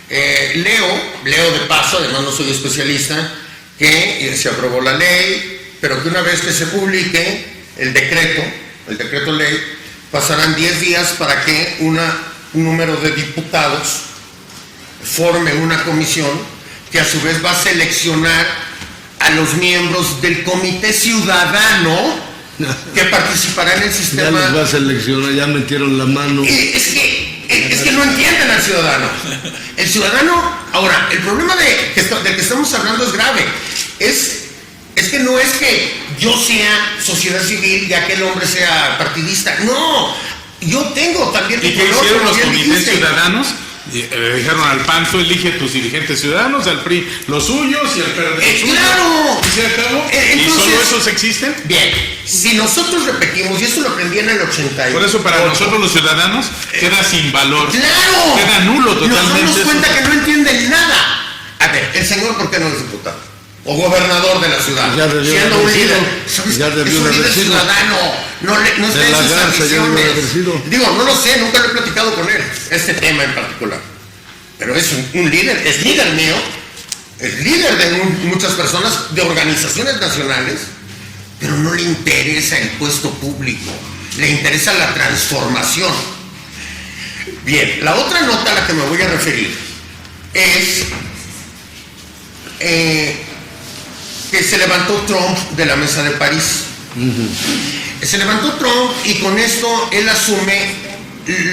Leo de paso, además no soy especialista, que se aprobó la ley, pero que una vez que se publique el decreto ley, pasarán 10 días para que un número de diputados forme una comisión que a su vez va a seleccionar a los miembros del Comité Ciudadano que participará en el sistema. Ya los va a seleccionar, ya metieron la mano. Es que no entienden al ciudadano. El ciudadano, ahora, el problema del que estamos hablando es grave. Es que no es que yo sea sociedad civil y aquel hombre sea partidista. No, yo tengo también ¿Y mi qué color, hicieron como los bien comités dijiste. ciudadanos? Le dijeron al PAN, tú elige tus dirigentes ciudadanos, al PRI los suyos y al PRD los suyos. ¡Claro! ¿Y se acabó? ¿Y Entonces, solo esos existen? Bien, si nosotros repetimos, y esto lo aprendí en el 88. Por eso para nosotros los ciudadanos queda sin valor. ¡Claro! Queda nulo totalmente. Nos damos eso. cuenta que no entienden nada. A ver, el señor, ¿por qué no es diputado? O gobernador de la ciudad. Ya debió Siendo haber un sido. líder. ¿Sabes? Ya Es debió un haber líder sido. ciudadano. No está De en la sus Garza ya debió ambiciones. haber sido. Digo, no lo sé, nunca lo he platicado con él. Este tema en particular. Pero es un líder, es líder mío. Es líder de muchas personas, de organizaciones nacionales. Pero no le interesa el puesto público. Le interesa la transformación. Bien, la otra nota a la que me voy a referir es que se levantó Trump de la mesa de París. Se levantó Trump y con esto él asume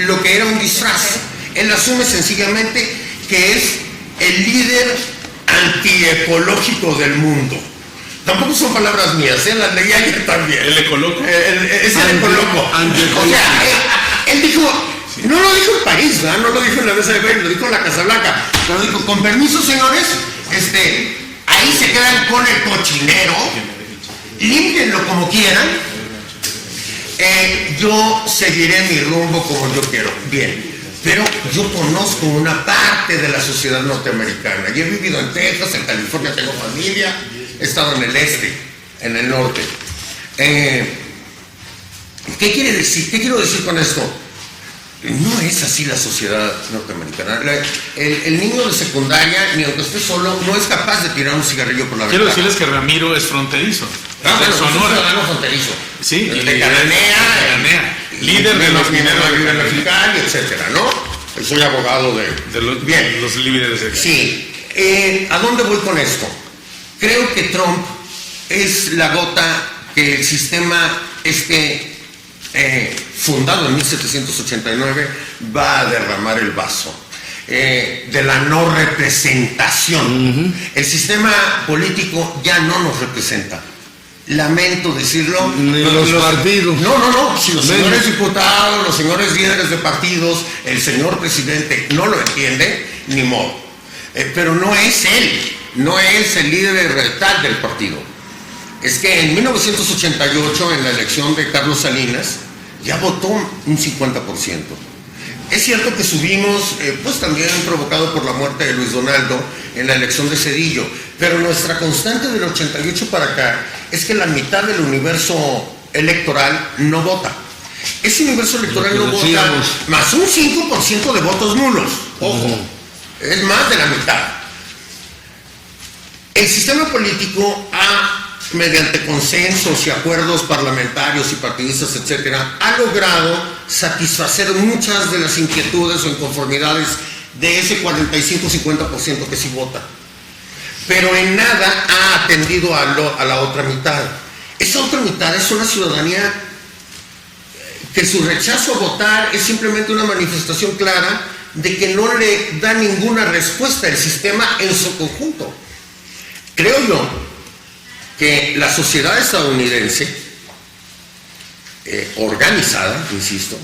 lo que era un disfraz. Él asume sencillamente que es el líder antiecológico del mundo. Tampoco son palabras mías, las leí ayer también. ¿El ecoloco? Es el ecoloco. O sea, él dijo, no lo dijo en París, ¿verdad? No lo dijo en la mesa de París, lo dijo en la Casa Blanca. Lo dijo, con permiso, señores, ahí se quedan con el cochinero, límpienlo como quieran, yo seguiré mi rumbo como yo quiero. Bien, pero yo conozco una parte de la sociedad norteamericana. Yo he vivido en Texas, en California, tengo familia, he estado en el este, en el norte. ¿Qué quiere decir? ¿Qué quiero decir con esto? No es así la sociedad norteamericana. El niño de secundaria, ni aunque esté solo, no es capaz de tirar un cigarrillo por la Quiero ventana. decirles que Ramiro es fronterizo. Ah, Es de bueno, es un Sonora. ciudadano fronterizo. Sí, de Cananea, líder de los mineros de Cananea. Mexicali, etcétera, ¿no? Soy abogado De los, Bien. los líderes de Sí. ¿A dónde voy con esto? Creo que Trump es la gota que el sistema fundado en 1789 va a derramar el vaso de la no representación. El sistema político ya no nos representa. Lamento decirlo. Ni los partidos. No. Si los señores diputados, los señores líderes de partidos, el señor presidente no lo entiende, ni modo. Pero no es él, no es el líder tal del partido. Es que en 1988, en la elección de Carlos Salinas, ya votó un 50%. Es cierto que subimos, pues también provocado por la muerte de Luis Donaldo, en la elección de Zedillo, pero nuestra constante del 88 para acá es que la mitad del universo electoral no vota. Ese universo electoral no vota, más un 5% de votos nulos. Ojo, es más de la mitad. El sistema político mediante consensos y acuerdos parlamentarios y partidistas, etcétera, ha logrado satisfacer muchas de las inquietudes o inconformidades de ese 45-50% que sí vota. Pero en nada ha atendido a la otra mitad. Esa otra mitad es una ciudadanía que su rechazo a votar es simplemente una manifestación clara de que no le da ninguna respuesta el sistema en su conjunto. Creo yo que la sociedad estadounidense, organizada, insisto,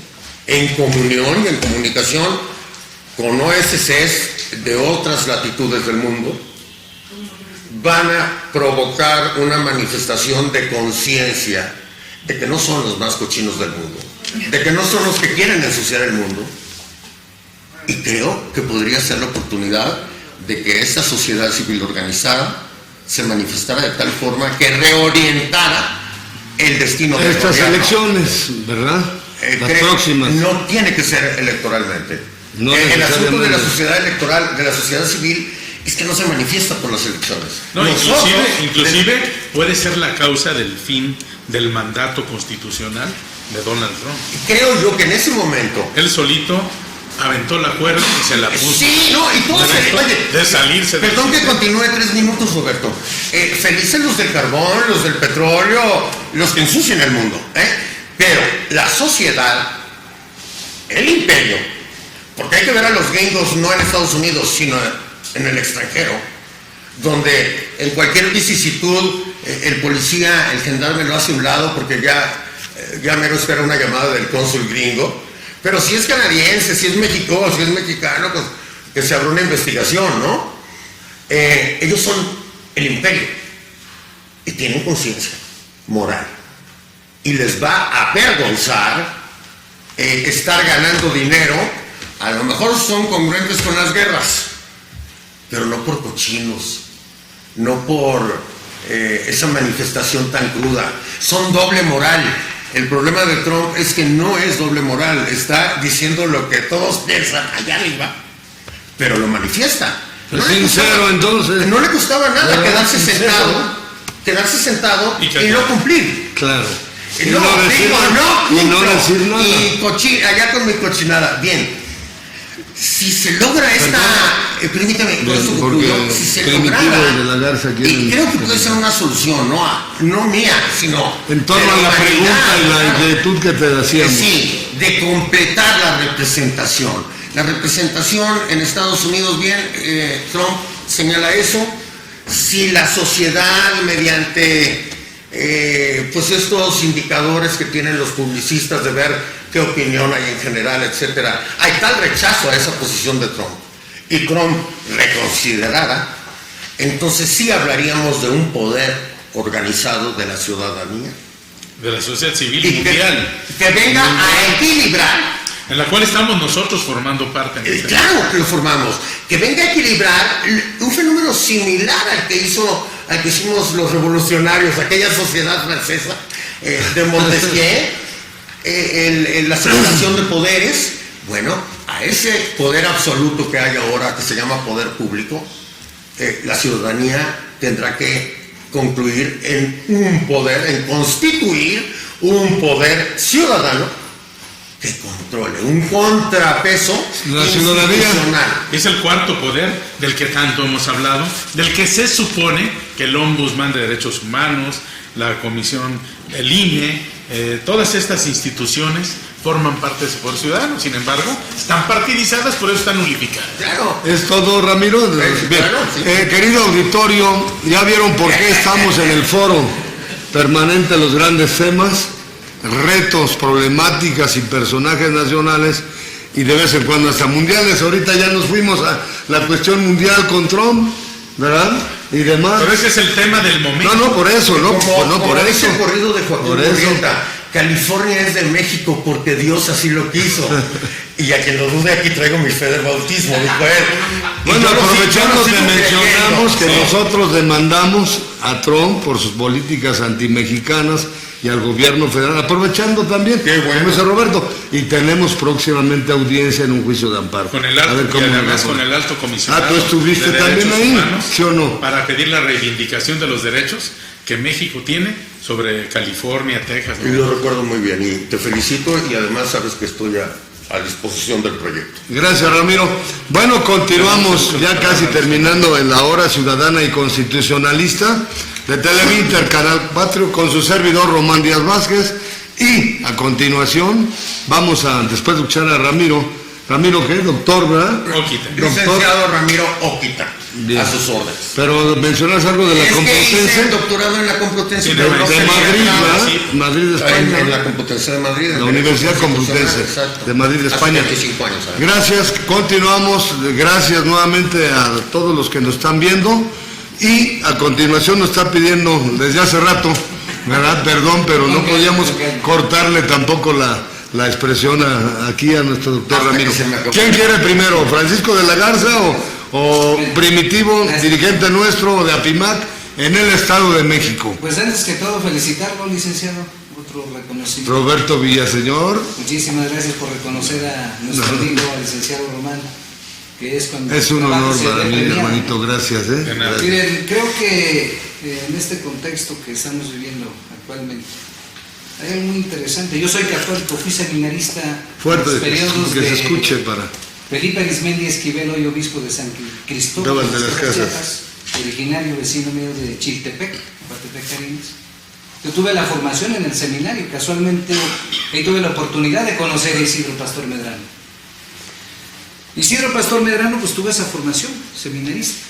en comunión y en comunicación con OSCs de otras latitudes del mundo, van a provocar una manifestación de conciencia de que no son los más cochinos del mundo, de que no son los que quieren ensuciar el mundo. Y creo que podría ser la oportunidad de que esta sociedad civil organizada se manifestara de tal forma que reorientara el destino de estas elecciones, ¿verdad? Las próximas. No tiene que ser electoralmente. No el asunto de la necesariamente. sociedad electoral, de la sociedad civil, es que no se manifiesta por las elecciones. No, Nosotros, inclusive puede ser la causa del fin del mandato constitucional de Donald Trump. creo yo que en ese momento, Él solito aventó la cuerda y se la puso. sí, no, y todos de salirse del perdón que sistema. continúe 3 minutos, Roberto. Felices los del carbón, los del petróleo, los que ensucian el mundo, pero la sociedad, el imperio, porque hay que ver a los gringos no en Estados Unidos, sino en el extranjero, donde en cualquier vicisitud el policía, el gendarme lo hace a un lado porque ya me espera una llamada del cónsul gringo. Pero si es canadiense, si es México, si es mexicano, pues que se abra una investigación, ¿no? Ellos son el imperio y tienen conciencia moral. Y les va a avergonzar estar ganando dinero. A lo mejor son congruentes con las guerras, pero no por cochinos, no por esa manifestación tan cruda. Son doble moral. El problema de Trump es que no es doble moral, está diciendo lo que todos piensan allá arriba, pero lo manifiesta. No sincero, entonces. No le costaba nada quedarse sentado y no cumplir. Claro. Y no decir nada. Y allá con mi cochinada. Bien. Si se logra esta, permítame, con esto concluyo, si se lograra, y creo que puede ser una solución, no mía, sino en torno a la pregunta y la inquietud que te hacíamos. Sí, de completar la representación. La representación en Estados Unidos, bien, Trump señala eso. Si la sociedad, mediante pues estos indicadores que tienen los publicistas de ver qué opinión hay en general, etcétera, hay tal rechazo a esa posición de Trump y Trump reconsiderara, entonces sí hablaríamos de un poder organizado de la ciudadanía, de la sociedad civil y mundial, que venga a equilibrar, en la cual estamos nosotros formando parte. Claro que lo formamos, que venga a equilibrar un fenómeno similar al que hicimos los revolucionarios, aquella sociedad francesa de Montesquieu, la separación de poderes. Bueno, a ese poder absoluto que hay ahora, que se llama poder público, la ciudadanía tendrá que concluir en constituir un poder ciudadano que controle, un contrapeso la ciudadanía. Es el cuarto poder del que tanto hemos hablado, del que se supone que el Ombudsman de Derechos Humanos, la Comisión, el INE, todas estas instituciones forman parte de ese poder ciudadano. Sin embargo, están partidizadas, por eso están nulificadas. Claro. ¿Es todo, Ramiro? Bien. Claro, sí. Querido auditorio, ya vieron por qué estamos en el foro permanente de los grandes temas, retos, problemáticas y personajes nacionales, y de vez en cuando hasta mundiales. Ahorita ya nos fuimos a la cuestión mundial con Trump, ¿verdad? Y demás. Pero ese es el tema del momento. No, por eso, por eso. El corrido de Joaquín Murrieta, California es de México porque Dios así lo quiso. Y a quien lo dude, aquí traigo mi fe de bautismo, dijo él. Bueno, aprovechando que mencionamos que nosotros demandamos a Trump por sus políticas antimexicanas y al gobierno federal, aprovechando también, como dice Roberto, y tenemos próximamente audiencia en un juicio de amparo. Con el alto, y además con el alto comisionado. ¿Tú estuviste también ahí? Humanos, ¿Sí o no? Para pedir la reivindicación de los derechos que México tiene sobre California, Texas, ¿no? Y lo recuerdo muy bien, y te felicito, y además sabes que estoy a disposición del proyecto. Gracias, Ramiro. Bueno, continuamos ya casi terminando en la hora ciudadana y constitucionalista de Televinter, Canal Patrio, con su servidor Román Díaz Vázquez, y a continuación vamos a, después de escuchar a Ramiro, ¿qué? Doctor, ¿verdad? Oquita. Licenciado Ramiro Oquita, bien, a sus órdenes. Pero mencionas algo de la Complutense. Que hice el doctorado en la Complutense Sí, de Madrid, ¿verdad? sí. Madrid, España. En la Complutense de Madrid. La Universidad Complutense de Madrid, España. Hace 25 años. ¿sabes? Gracias, continuamos. Gracias nuevamente a todos los que nos están viendo. Y a continuación nos está pidiendo desde hace rato, ¿verdad? Perdón, pero no podíamos cortarle tampoco la expresión aquí a nuestro doctor Ramiro. ¿Quién quiere primero? ¿Francisco de la Garza o Primitivo, dirigente nuestro de APIMAC en el Estado de México? Pues antes que todo felicitarlo, licenciado, otro reconocimiento. Roberto Villaseñor. Muchísimas gracias por reconocer a nuestro amigo, al licenciado Román, que es cuando... Es un honor para mí, hermanito, gracias. Gracias. Miren, creo que en este contexto que estamos viviendo actualmente, hay algo muy interesante. Yo soy católico, fui seminarista. Fuerte, en los periodos que se escuche para... Felipe Arismendi Esquivel, hoy obispo de San Cristóbal de las Casas, originario vecino mío de Chiltepec, Coatepec, Carinas. Yo tuve la formación en el seminario, casualmente ahí tuve la oportunidad de conocer a Isidro Pastor Medrano. Isidro Pastor Medrano, pues tuve esa formación seminarista.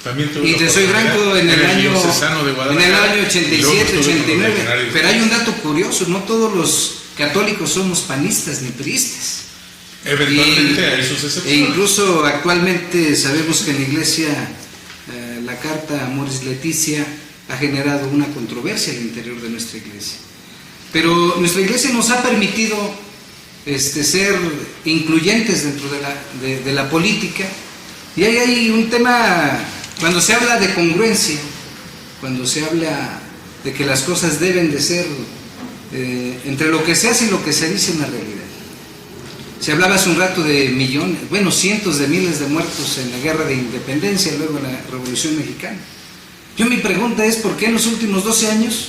También tuve Y la te soy oportunidad franco, en el año diocesano de en el Guadalajara, año y 87, luego estuve como 89. legionario. Pero hay un dato curioso, no todos los católicos somos panistas ni priistas. Eventualmente hay sus E excepciones. incluso actualmente sabemos que en la iglesia la carta Amoris Laetitia ha generado una controversia al interior de nuestra iglesia. Pero nuestra iglesia nos ha permitido ser incluyentes dentro de la política. Y ahí hay un tema, cuando se habla de congruencia, cuando se habla de que las cosas deben de ser entre lo que se hace y lo que se dice en la realidad. Se hablaba hace un rato de millones, bueno, cientos de miles de muertos en la guerra de independencia, luego en la Revolución Mexicana. Mi pregunta es, ¿por qué en los últimos 12 años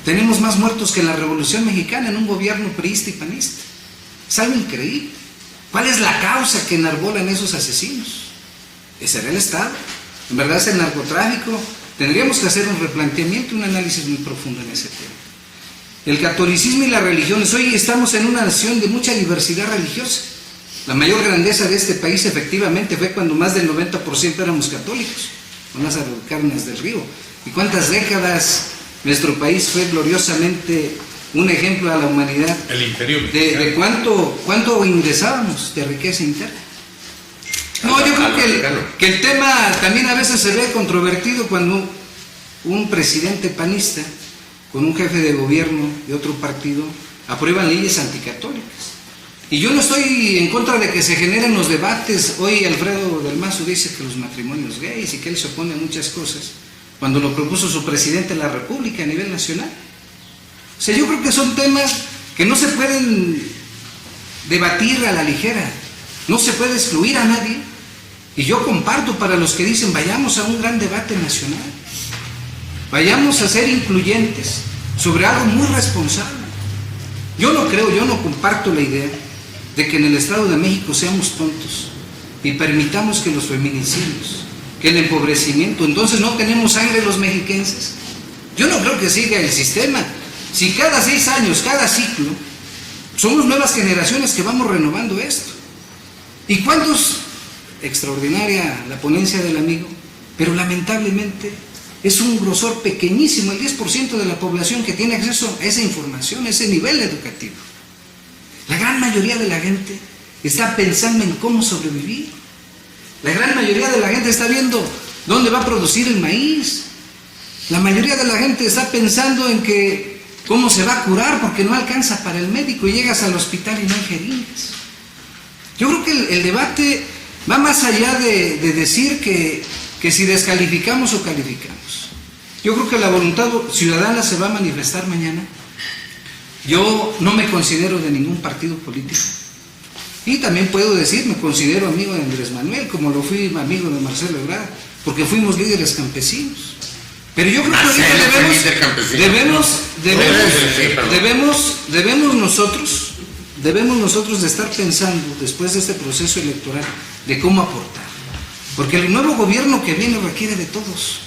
tenemos más muertos que en la Revolución Mexicana en un gobierno priista y panista? Es algo increíble. ¿Cuál es la causa que enarbolan esos asesinos? ¿Ese era el Estado? ¿En verdad es el narcotráfico? Tendríamos que hacer un replanteamiento, un análisis muy profundo en ese tema. El catolicismo y las religiones. Hoy estamos en una nación de mucha diversidad religiosa. La mayor grandeza de este país efectivamente fue cuando más del 90% éramos católicos, con las Cárdenas del Río. ¿Y cuántas décadas nuestro país fue gloriosamente un ejemplo a la humanidad? El imperio mexicano. De cuánto ingresábamos de riqueza interna. No, yo creo que el tema también a veces se ve controvertido cuando un presidente panista con un jefe de gobierno de otro partido aprueban leyes anticatólicas. Y yo no estoy en contra de que se generen los debates. Hoy Alfredo del Mazo dice que los matrimonios gays y que él se opone a muchas cosas, cuando lo propuso su presidente de la República a nivel nacional. O sea, yo creo que son temas que no se pueden debatir a la ligera, no se puede excluir a nadie. Y yo comparto para los que dicen, vayamos a un gran debate nacional, vayamos a ser incluyentes sobre algo muy responsable. Yo no creo, yo no comparto la idea de que en el Estado de México seamos tontos y permitamos que los feminicidios, que el empobrecimiento, entonces no tenemos sangre los mexiquenses. Yo no creo que siga el sistema. Si cada 6 años, cada ciclo, somos nuevas generaciones que vamos renovando esto. ¿Y cuántos? Extraordinaria la ponencia del amigo, pero lamentablemente es un grosor pequeñísimo, el 10% de la población que tiene acceso a esa información, a ese nivel educativo. La gran mayoría de la gente está pensando en cómo sobrevivir. La gran mayoría de la gente está viendo dónde va a producir el maíz. La mayoría de la gente está pensando en que cómo se va a curar porque no alcanza para el médico y llegas al hospital y no hay jeringas. Yo creo que el debate va más allá de decir que si descalificamos o calificamos. Yo creo que la voluntad ciudadana se va a manifestar mañana. Yo no me considero de ningún partido político. Y también puedo decir, me considero amigo de Andrés Manuel, como lo fui amigo de Marcelo Ebrard, porque fuimos líderes campesinos. Pero yo creo que debemos nosotros de estar pensando, después de este proceso electoral, de cómo aportar. Porque el nuevo gobierno que viene requiere de todos.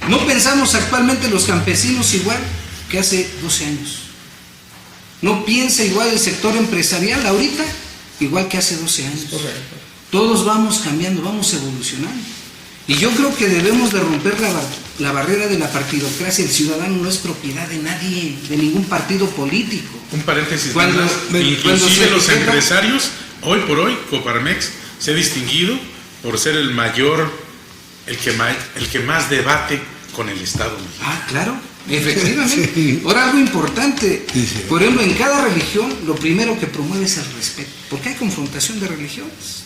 No pensamos actualmente los campesinos igual que hace 12 años. No piensa igual el sector empresarial ahorita, igual que hace 12 años. Todos vamos cambiando, vamos evolucionando. Y yo creo que debemos de romper la barrera de la partidocracia. El ciudadano no es propiedad de nadie, de ningún partido político. Un paréntesis. Cuando Inclusive los empresarios, hoy por hoy, Coparmex se ha distinguido por ser el mayor, el que más debate con el Estado mexicano. Ah, claro, efectivamente. Sí. Ahora, algo importante, por ejemplo, en cada religión lo primero que promueve es el respeto, porque hay confrontación de religiones.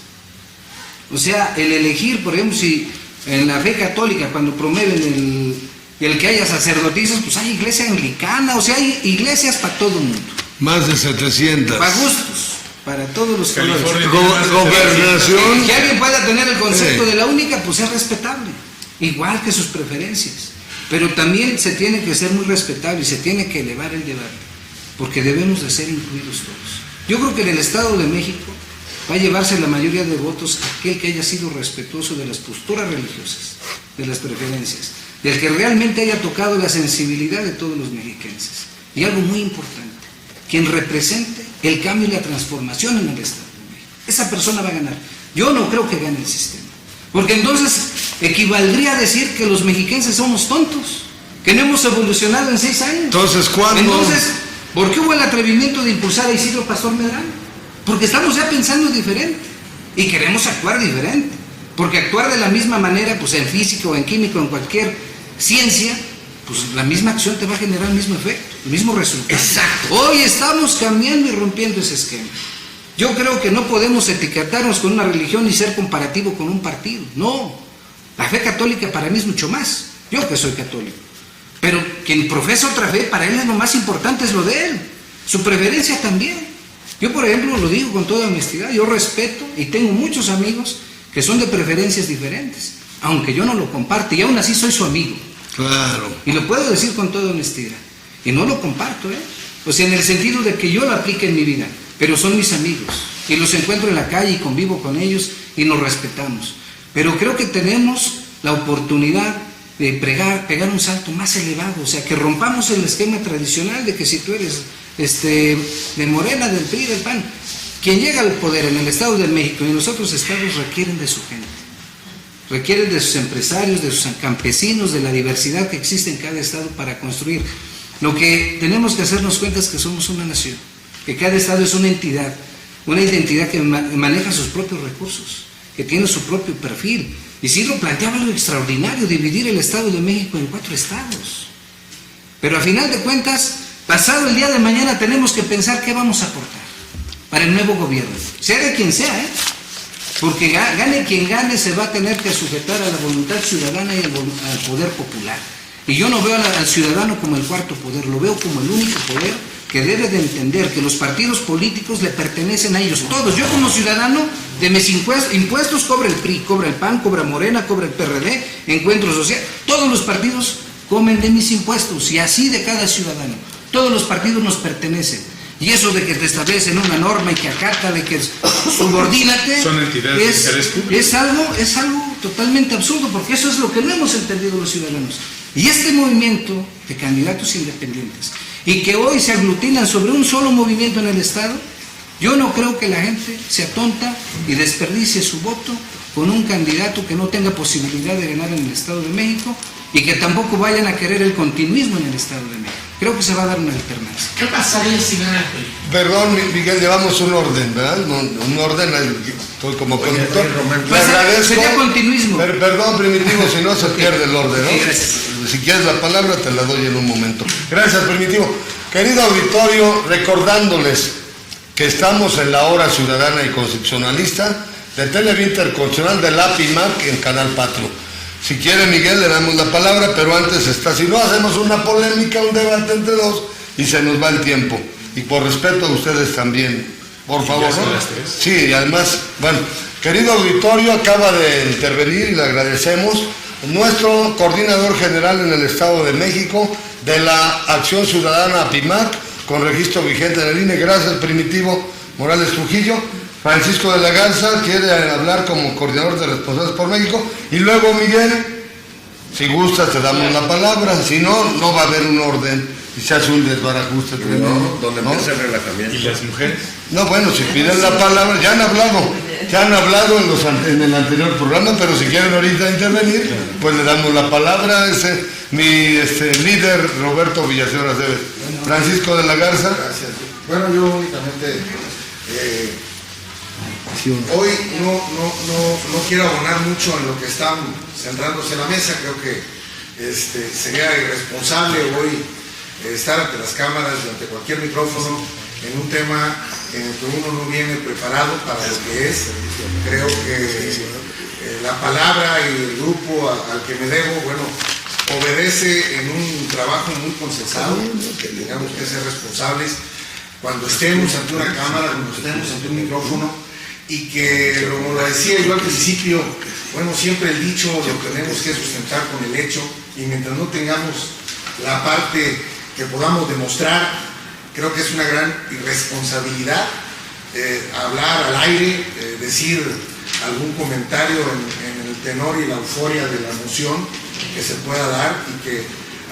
O sea, el elegir, por ejemplo, si en la fe católica, cuando promueven el que haya sacerdotisas, pues hay iglesia anglicana, o sea, hay iglesias para todo el mundo. Más de 700. Para gustos, para todos los colores. Gobernación. Que alguien pueda tener el concepto de la única, pues es respetable, igual que sus preferencias. Pero también se tiene que ser muy respetable y se tiene que elevar el debate, porque debemos de ser incluidos todos. Yo creo que en el Estado de México va a llevarse la mayoría de votos aquel que haya sido respetuoso de las posturas religiosas, de las preferencias, del que realmente haya tocado la sensibilidad de todos los mexiquenses. Y algo muy importante, quien represente el cambio y la transformación en el Estado de México. Esa persona va a ganar. Yo no creo que gane el sistema, porque entonces equivaldría a decir que los mexiquenses somos tontos, que no hemos evolucionado en 6 años. Entonces, ¿cuándo? Entonces, ¿por qué hubo el atrevimiento de impulsar a Isidro Pastor Medrano? Porque estamos ya pensando diferente y queremos actuar diferente. Porque actuar de la misma manera, pues en física o en química o en cualquier ciencia, pues la misma acción te va a generar el mismo efecto, el mismo resultado. Exacto. Hoy estamos cambiando y rompiendo ese esquema. Yo creo que no podemos etiquetarnos con una religión ni ser comparativo con un partido. No. La fe católica para mí es mucho más. Yo que soy católico. Pero quien profesa otra fe, para él lo más importante es lo de él. Su preferencia también. Yo, por ejemplo, lo digo con toda honestidad. Yo respeto y tengo muchos amigos que son de preferencias diferentes, aunque yo no lo comparto, y aún así soy su amigo. Claro. Y lo puedo decir con toda honestidad. Y no lo comparto, ¿eh? O sea, en el sentido de que yo lo aplique en mi vida, pero son mis amigos. Y los encuentro en la calle y convivo con ellos y nos respetamos. Pero creo que tenemos la oportunidad de pegar un salto más elevado, o sea, que rompamos el esquema tradicional de que si tú eres de Morena, del PRI, del PAN, quien llega al poder en el Estado de México y en los otros estados requieren de su gente, requieren de sus empresarios, de sus campesinos, de la diversidad que existe en cada estado para construir. Lo que tenemos que hacernos cuenta es que somos una nación, que cada estado es una entidad, una identidad que maneja sus propios recursos, que tiene su propio perfil. Isidro planteaba algo extraordinario, dividir el Estado de México en 4 estados. Pero a final de cuentas, pasado el día de mañana tenemos que pensar qué vamos a aportar para el nuevo gobierno, sea de quien sea, porque gane quien gane, se va a tener que sujetar a la voluntad ciudadana y al poder popular. Y yo no veo al ciudadano como el cuarto poder, lo veo como el único poder que debe de entender que los partidos políticos le pertenecen a ellos, todos. Yo como ciudadano, de mis impuestos cobra el PRI, cobra el PAN, cobra Morena, cobra el PRD, Encuentro Social, todos los partidos comen de mis impuestos, y así de cada ciudadano. Todos los partidos nos pertenecen. Y eso de que te establecen una norma y que acátale, que subordínate, son entidades de interés público. Es algo totalmente absurdo, porque eso es lo que no hemos entendido los ciudadanos. Y este movimiento de candidatos independientes, y que hoy se aglutinan sobre un solo movimiento en el Estado, yo no creo que la gente sea tonta y desperdicie su voto con un candidato que no tenga posibilidad de ganar en el Estado de México, y que tampoco vayan a querer el continuismo en el Estado de México. Creo que se va a dar una alternancia. ¿Qué pasaría si gana el PRI? Perdón, Miguel, llevamos un orden, ¿verdad? Un orden, estoy como conductor. Le agradezco. Sería continuismo. Perdón, Primitivo, si no se pierde el orden, ¿no? Sí, gracias. Si quieres la palabra, te la doy en un momento. Gracias, Primitivo. Querido auditorio, recordándoles que estamos en la hora ciudadana y constitucionalista de Televisa Interconstitucional del APIMAC en Canal Patrio. Si quiere, Miguel, le damos la palabra, pero antes si no hacemos una polémica, un debate entre dos y se nos va el tiempo. Y por respeto a ustedes también, por favor, ¿no? Sí, y además, bueno, querido auditorio, acaba de intervenir y le agradecemos nuestro coordinador general en el Estado de México de la Acción Ciudadana APIMAC, con registro vigente en el INE. Gracias, Primitivo Morales Trujillo. Francisco de la Garza quiere hablar como coordinador de Responsables por México. Y luego, Miguel, si gustas te damos la palabra, si no, no va a haber un orden y se hace un desbarajuste tremendo. No, donde empieza el relajamiento. ¿Y las mujeres? No, bueno, si piden la palabra, ya han hablado en el anterior programa, pero si quieren ahorita intervenir, pues le damos la palabra. Mi líder, Roberto Villaseñor Aceves. Francisco de la Garza. Gracias. Bueno, yo únicamente hoy no quiero abonar mucho en lo que están centrándose en la mesa. Creo que sería irresponsable hoy estar ante las cámaras y ante cualquier micrófono en un tema en el que uno no viene preparado para lo que es. Creo que la palabra y el grupo al que me debo, bueno, obedece en un trabajo muy consensado, que tengamos que ser responsables cuando estemos ante una cámara, cuando estemos ante un micrófono, y que, como lo decía yo al principio, bueno, siempre el dicho lo tenemos que sustentar con el hecho, y mientras no tengamos la parte que podamos demostrar, creo que es una gran irresponsabilidad hablar al aire, decir algún comentario en el tenor y la euforia de la emoción que se pueda dar, y que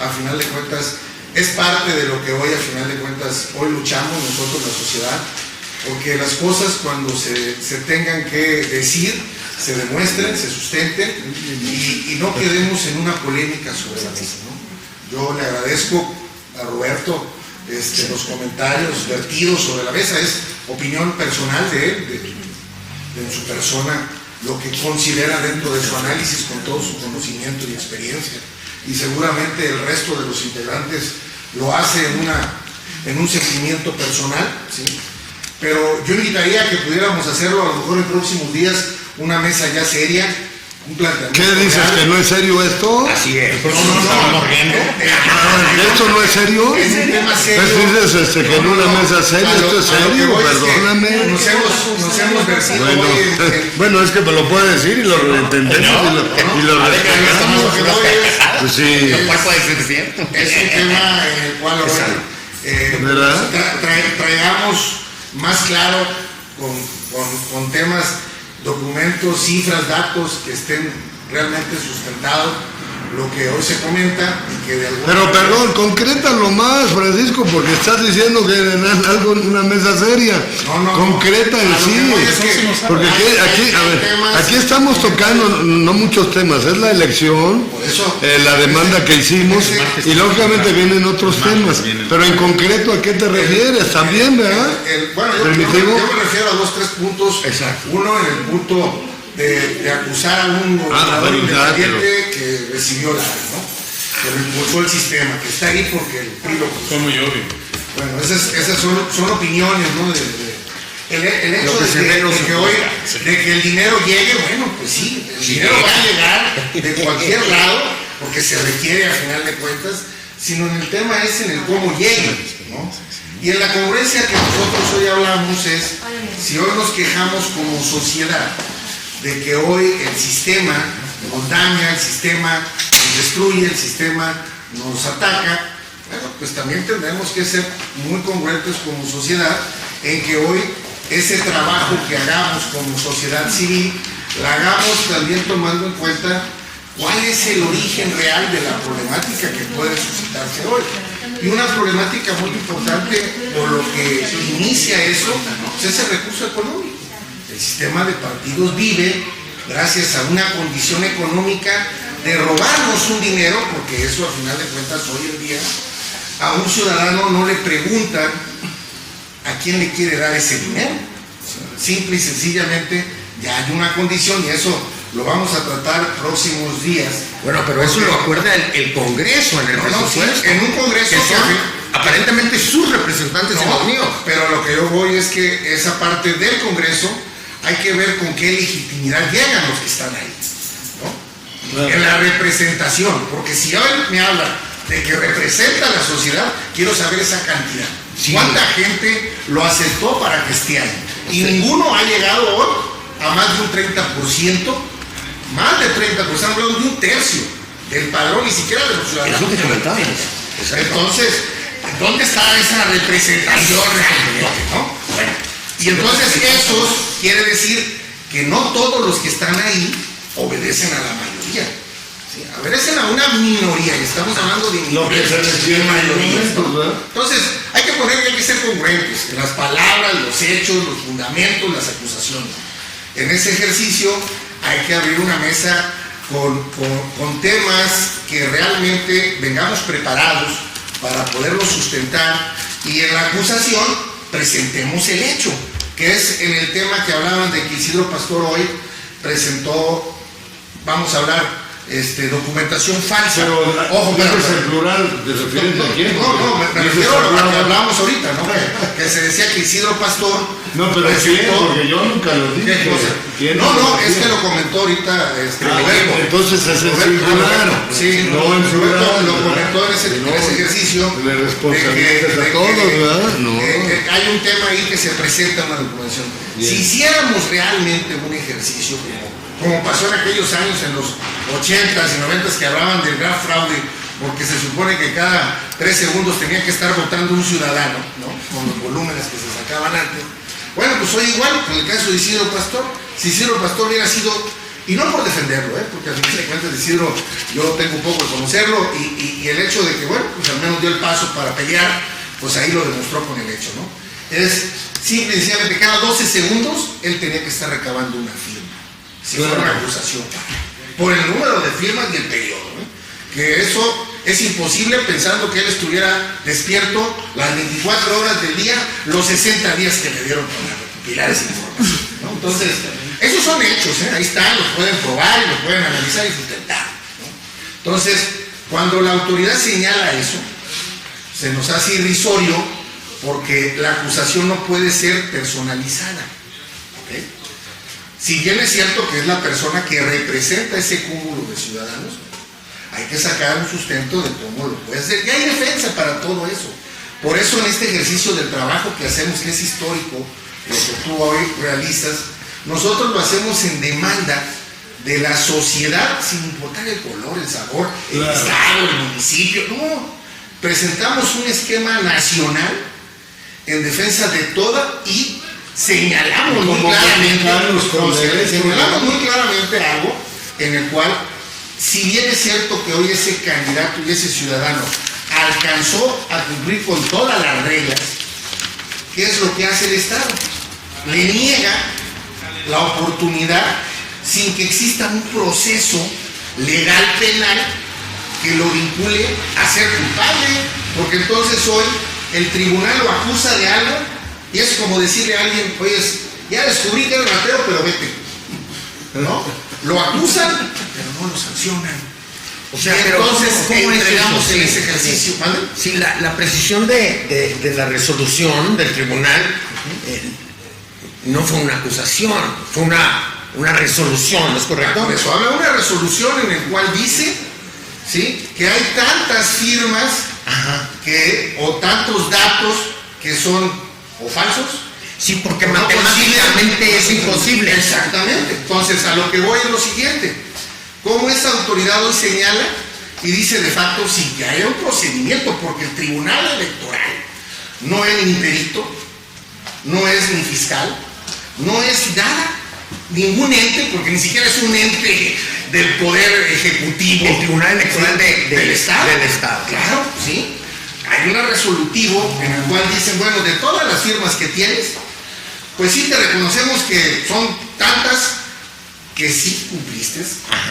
a final de cuentas es parte de lo que hoy a final de cuentas hoy luchamos nosotros, la sociedad, porque las cosas cuando se tengan que decir se demuestren, se sustenten y no quedemos en una polémica sobre la mesa, ¿no? Yo le agradezco a Roberto los comentarios vertidos sobre la mesa, es opinión personal de él, de su persona, lo que considera dentro de su análisis con todo su conocimiento y experiencia, y seguramente el resto de los integrantes lo hace en un sentimiento personal, ¿sí? Pero yo invitaría a que pudiéramos hacerlo a lo mejor en próximos días, una mesa ya seria, un planteamiento. ¿Qué dices? real. ¿Que no es serio esto? Así es. ¿Esto no es serio? Es un tema serio. Pues dices que en una mesa seria, esto es serio, perdóname. Nos hemos vertido hoy Bueno, es que me lo puede decir y lo entendemos y lo respetamos. Pues sí. ¿Cuál puede ser cierto? Es un tema en el cual hoy ¿verdad? traigamos más claro con temas, documentos, cifras, datos que estén realmente sustentados lo que hoy se comenta y que de alguna Pero manera- perdón, concrétalo más, Francisco, porque estás diciendo que en algo en una mesa seria. No, Concreta en a lo que sí. voy es que Porque aquí estamos tocando no muchos temas, es la elección, Por eso- la demanda que hicimos y lógicamente vienen otros temas. Pero en concreto, ¿a qué te refieres? También, ¿verdad? Bueno, yo ¿Permitivo? me refiero a 2-3 puntos. Exacto. Uno en el punto de acusar a un gobernador pero independiente que recibió la, ¿no? Que lo impulsó el sistema, que está ahí porque el PRI lo puso. Fue muy obvio. Bueno, esas son opiniones, ¿no? El hecho Lo que de se ve no se juzga. de que el dinero llegue, bueno, pues sí, el dinero va a llegar de cualquier lado, porque se requiere a final de cuentas, sino en el tema es en el cómo llegue, ¿no? Y en la congruencia que nosotros hoy hablamos es, si hoy nos quejamos como sociedad de que hoy el sistema nos daña, el sistema nos destruye, el sistema nos ataca, bueno, pues también tendremos que ser muy congruentes como sociedad en que hoy ese trabajo que hagamos como sociedad civil, la hagamos también tomando en cuenta cuál es el origen real de la problemática que puede suscitarse hoy. Y una problemática muy importante por lo que inicia eso, pues es el recurso económico. El sistema de partidos vive gracias a una condición económica de robarnos un dinero, porque eso a final de cuentas hoy en día a un ciudadano no le preguntan a quién le quiere dar ese dinero. Simple y sencillamente ya hay una condición y eso lo vamos a tratar próximos días. Bueno, pero eso lo acuerda el Congreso en el presupuesto. Sí, en un Congreso que son aparentemente sus representantes en los míos. pero a lo que yo voy es que esa parte del Congreso hay que ver con qué legitimidad llegan los que están ahí, ¿no? En la representación, porque si hoy me habla de que representa a la sociedad, quiero saber esa cantidad. Sí. ¿Cuánta gente lo aceptó para que esté ahí? Y ninguno ha llegado hoy a más de un 30%, más de 30%, estamos hablando de un tercio del padrón, ni siquiera de los ciudadanos. Es lo que comentábamos. Entonces, ¿dónde está esa representación realmente, no? Bueno, y entonces esos quiere decir que no todos los que están ahí obedecen a la mayoría. ¿Sí? Obedecen a una minoría, y estamos hablando de Lo que se decía en el momento, ¿verdad? Entonces, hay que ser congruentes en las palabras, los hechos, los fundamentos, las acusaciones. En ese ejercicio hay que abrir una mesa con temas que realmente vengamos preparados para poderlos sustentar y en la acusación presentemos el hecho, que es en el tema que hablaban de que Isidro Pastor hoy presentó, vamos a hablar, documentación falsa. Pero, ojo, pero, ¿dices en plural? ¿Te refieres a quién? no, me Dices refiero a lo que plural. hablábamos ahorita, ¿no? Que se decía que Isidro Pastor No, pero ¿quién? Porque yo nunca lo dije. ¿Qué cosa? ¿Quién? No, es que lo comentó ahorita Roberto. Entonces es en singular. Sí, no en Roberto plural. lo comentó en ese ejercicio. Le responsabilizas a todos, ¿verdad? No. Hay un tema ahí que se presenta en la documentación. Bien. Si hiciéramos realmente un ejercicio como pasó en aquellos años, en los 80s y 90s, que hablaban del gran fraude, porque se supone que cada 3 segundos tenía que estar votando un ciudadano, ¿no? Con los volúmenes que se sacaban antes. Bueno, pues hoy igual, con el caso de Isidro Pastor, si Isidro Pastor hubiera sido, y no por defenderlo, porque al final de cuentas de Isidro yo tengo un poco de conocerlo, y el hecho de que, bueno, pues al menos dio el paso para pelear, pues ahí lo demostró con el hecho, ¿no? Es simple y sencillamente cada 12 segundos él tenía que estar recabando una firma. si fuera una acusación, por el número de firmas y el periodo, que eso es imposible pensando que él estuviera despierto las 24 horas del día, los 60 días que le dieron para recopilar esa información, ¿no? Entonces, esos son hechos, ahí están, los pueden probar y los pueden analizar y sustentar, ¿no? Entonces, cuando la autoridad señala eso, se nos hace irrisorio porque la acusación no puede ser personalizada, ¿okay? Si bien es cierto que es la persona que representa ese cúmulo de ciudadanos, hay que sacar un sustento de cómo lo puede hacer. Y hay defensa para todo eso. Por eso en este ejercicio del trabajo que hacemos, que es histórico, lo que tú hoy realizas, nosotros lo hacemos en demanda de la sociedad, sin importar el color, el sabor, el estado, el municipio. No, presentamos un esquema nacional en defensa de toda y señalamos muy claramente algo en el cual, si bien es cierto que hoy ese candidato y ese ciudadano alcanzó a cumplir con todas las reglas, ¿qué es lo que hace el Estado? Le niega la oportunidad sin que exista un proceso legal penal que lo vincule a ser culpable, porque entonces hoy el tribunal lo acusa de algo y es como decirle a alguien, oye, ya descubrí que eres ratero, pero vete, ¿no? Lo acusan, pero no lo sancionan. O sea, y entonces ¿cómo entregamos es eso? en ese ejercicio. ¿Vale? Sí, la precisión de la resolución del tribunal no fue una acusación, fue una resolución, ¿no es correcto? Por eso habla una resolución en la cual dice, ¿sí?, que hay tantas firmas o tantos datos que son o falsos. Sí, porque matemáticamente es imposible. Exactamente. Entonces, a lo que voy es lo siguiente. ¿Cómo esa autoridad hoy señala y dice de facto sí que haya un procedimiento? Porque el Tribunal Electoral no es ni perito, no es ni fiscal, no es nada, ningún ente, porque ni siquiera es un ente del Poder Ejecutivo. El Tribunal Electoral del Estado. Del Estado. Claro, sí. Hay un resolutivo en el cual dicen, bueno, de todas las firmas que tienes, pues sí te reconocemos que son tantas que sí cumpliste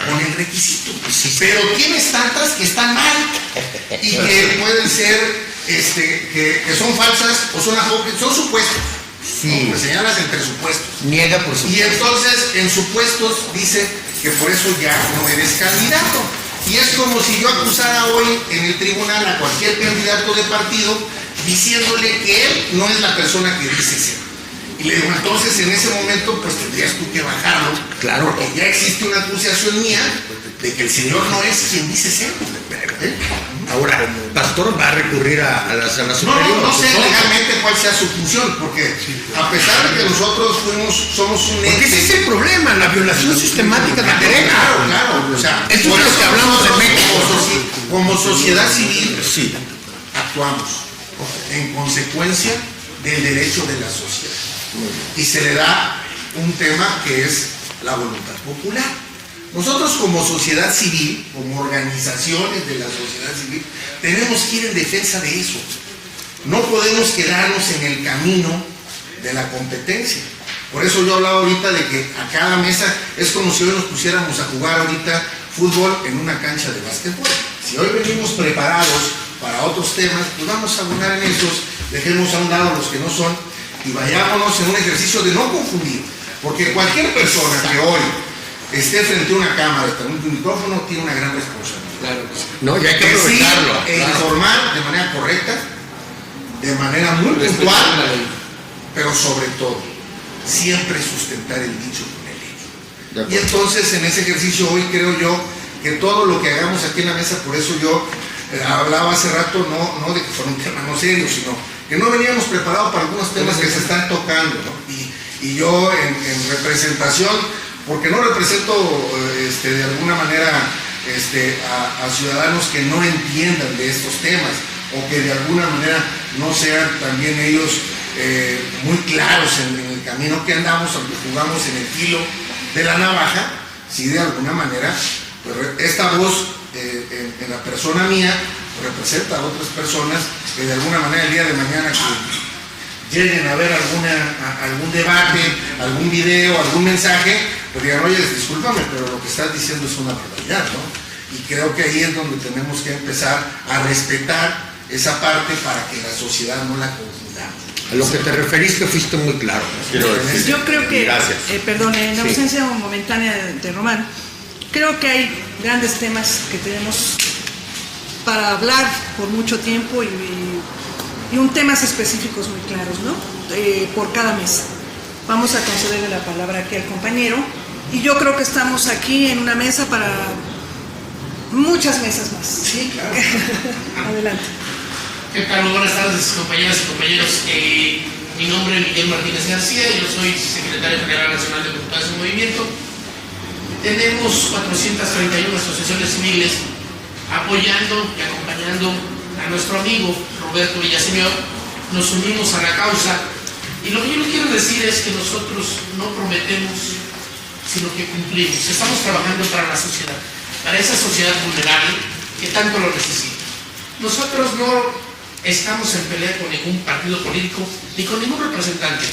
con el requisito, pero tienes tantas que están mal y que pueden ser, que son falsas o son supuestos. Sí. ¿No? Pues señalas entre supuestos. Niega por supuesto. Y entonces en supuestos dice que por eso ya no eres candidato. Y es como si yo acusara hoy en el tribunal a cualquier candidato de partido diciéndole que él no es la persona que dice ser. Y le digo, entonces en ese momento pues tendrías tú que bajarlo. Claro. Porque ya existe una acusación mía de que el señor no es quien dice ser. Ahora, pastor va a recurrir a la sala superior. No sé legalmente cuál sea su función, porque a pesar de que nosotros somos un ente. Porque ese es el problema, la violación sistemática del derecho. Claro. O sea, esto es lo que hablamos de México. Como sociedad civil, sí, actuamos en consecuencia del derecho de la sociedad. Y se le da un tema que es la voluntad popular. Nosotros como sociedad civil, como organizaciones de la sociedad civil, tenemos que ir en defensa de eso. No podemos quedarnos en el camino de la competencia. Por eso yo hablaba ahorita de que a cada mesa es como si hoy nos pusiéramos a jugar ahorita fútbol en una cancha de básquetbol. Si hoy venimos preparados para otros temas, pues vamos a abonar en esos, dejemos a un lado los que no son y vayámonos en un ejercicio de no confundir. Porque cualquier persona que hoy esté frente a una cámara, frente a un micrófono, tiene una gran responsabilidad. Claro que sí. No, ya hay que aprovecharlo. Informar de manera correcta, de manera muy puntual, pero sobre todo, siempre sustentar el dicho con el hecho. Y entonces, en ese ejercicio hoy creo yo que todo lo que hagamos aquí en la mesa, por eso yo hablaba hace rato, no de que fuera un tema no serio, sino que no veníamos preparados para algunos temas que se están tocando, ¿no? Y yo en representación, porque no represento de alguna manera a ciudadanos que no entiendan de estos temas o que de alguna manera no sean también ellos muy claros en el camino que andamos, aunque jugamos en el filo de la navaja, si de alguna manera pues, esta voz en la persona mía representa a otras personas que de alguna manera el día de mañana que lleguen a ver algún debate, algún video, algún mensaje, pues digan, oye, discúlpame, pero lo que estás diciendo es una barbaridad, ¿no? Y creo que ahí es donde tenemos que empezar a respetar esa parte para que la sociedad no la confundamos. A lo que te referiste fuiste muy claro, quiero decir. Yo creo que, gracias. Perdón, en Sí. ausencia momentánea de Román, creo que hay grandes temas que tenemos para hablar por mucho tiempo y un temas específicos muy claros, ¿no? Por cada mes. Vamos a concederle la palabra aquí al compañero y yo creo que estamos aquí en una mesa para muchas mesas más. Sí, claro. Adelante. ¿Qué tal? Muy buenas tardes, compañeras y compañeros. Mi nombre es Miguel Martínez García, yo soy secretario general nacional de Diputados en Movimiento. Tenemos 431 asociaciones civiles apoyando y acompañando a nuestro amigo Roberto Villaseñor. Nos unimos a la causa y lo que yo les quiero decir es que nosotros no prometemos, sino que cumplimos. Estamos trabajando para la sociedad, para esa sociedad vulnerable que tanto lo necesita. Nosotros no estamos en pelea con ningún partido político ni con ningún representante.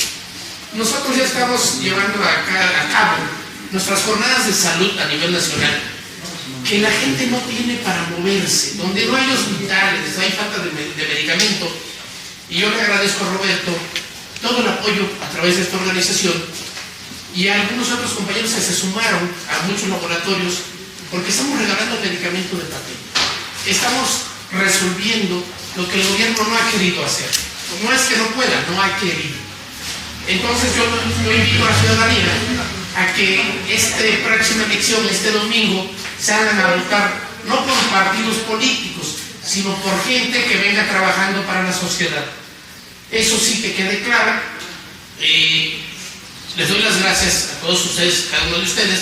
Nosotros ya estamos llevando a cabo nuestras jornadas de salud a nivel nacional, que la gente no tiene para moverse, donde no hay hospitales, hay falta de medicamento. Y yo le agradezco a Roberto todo el apoyo a través de esta organización y a algunos otros compañeros que se sumaron a muchos laboratorios, porque estamos regalando medicamento de papel. Estamos resolviendo lo que el gobierno no ha querido hacer. No es que no pueda, no ha querido. Entonces yo invito a la ciudadanía a que esta próxima elección, este domingo, se hagan a votar no por partidos políticos, sino por gente que venga trabajando para la sociedad. Eso sí que quede claro. Les doy las gracias a todos ustedes, cada uno de ustedes,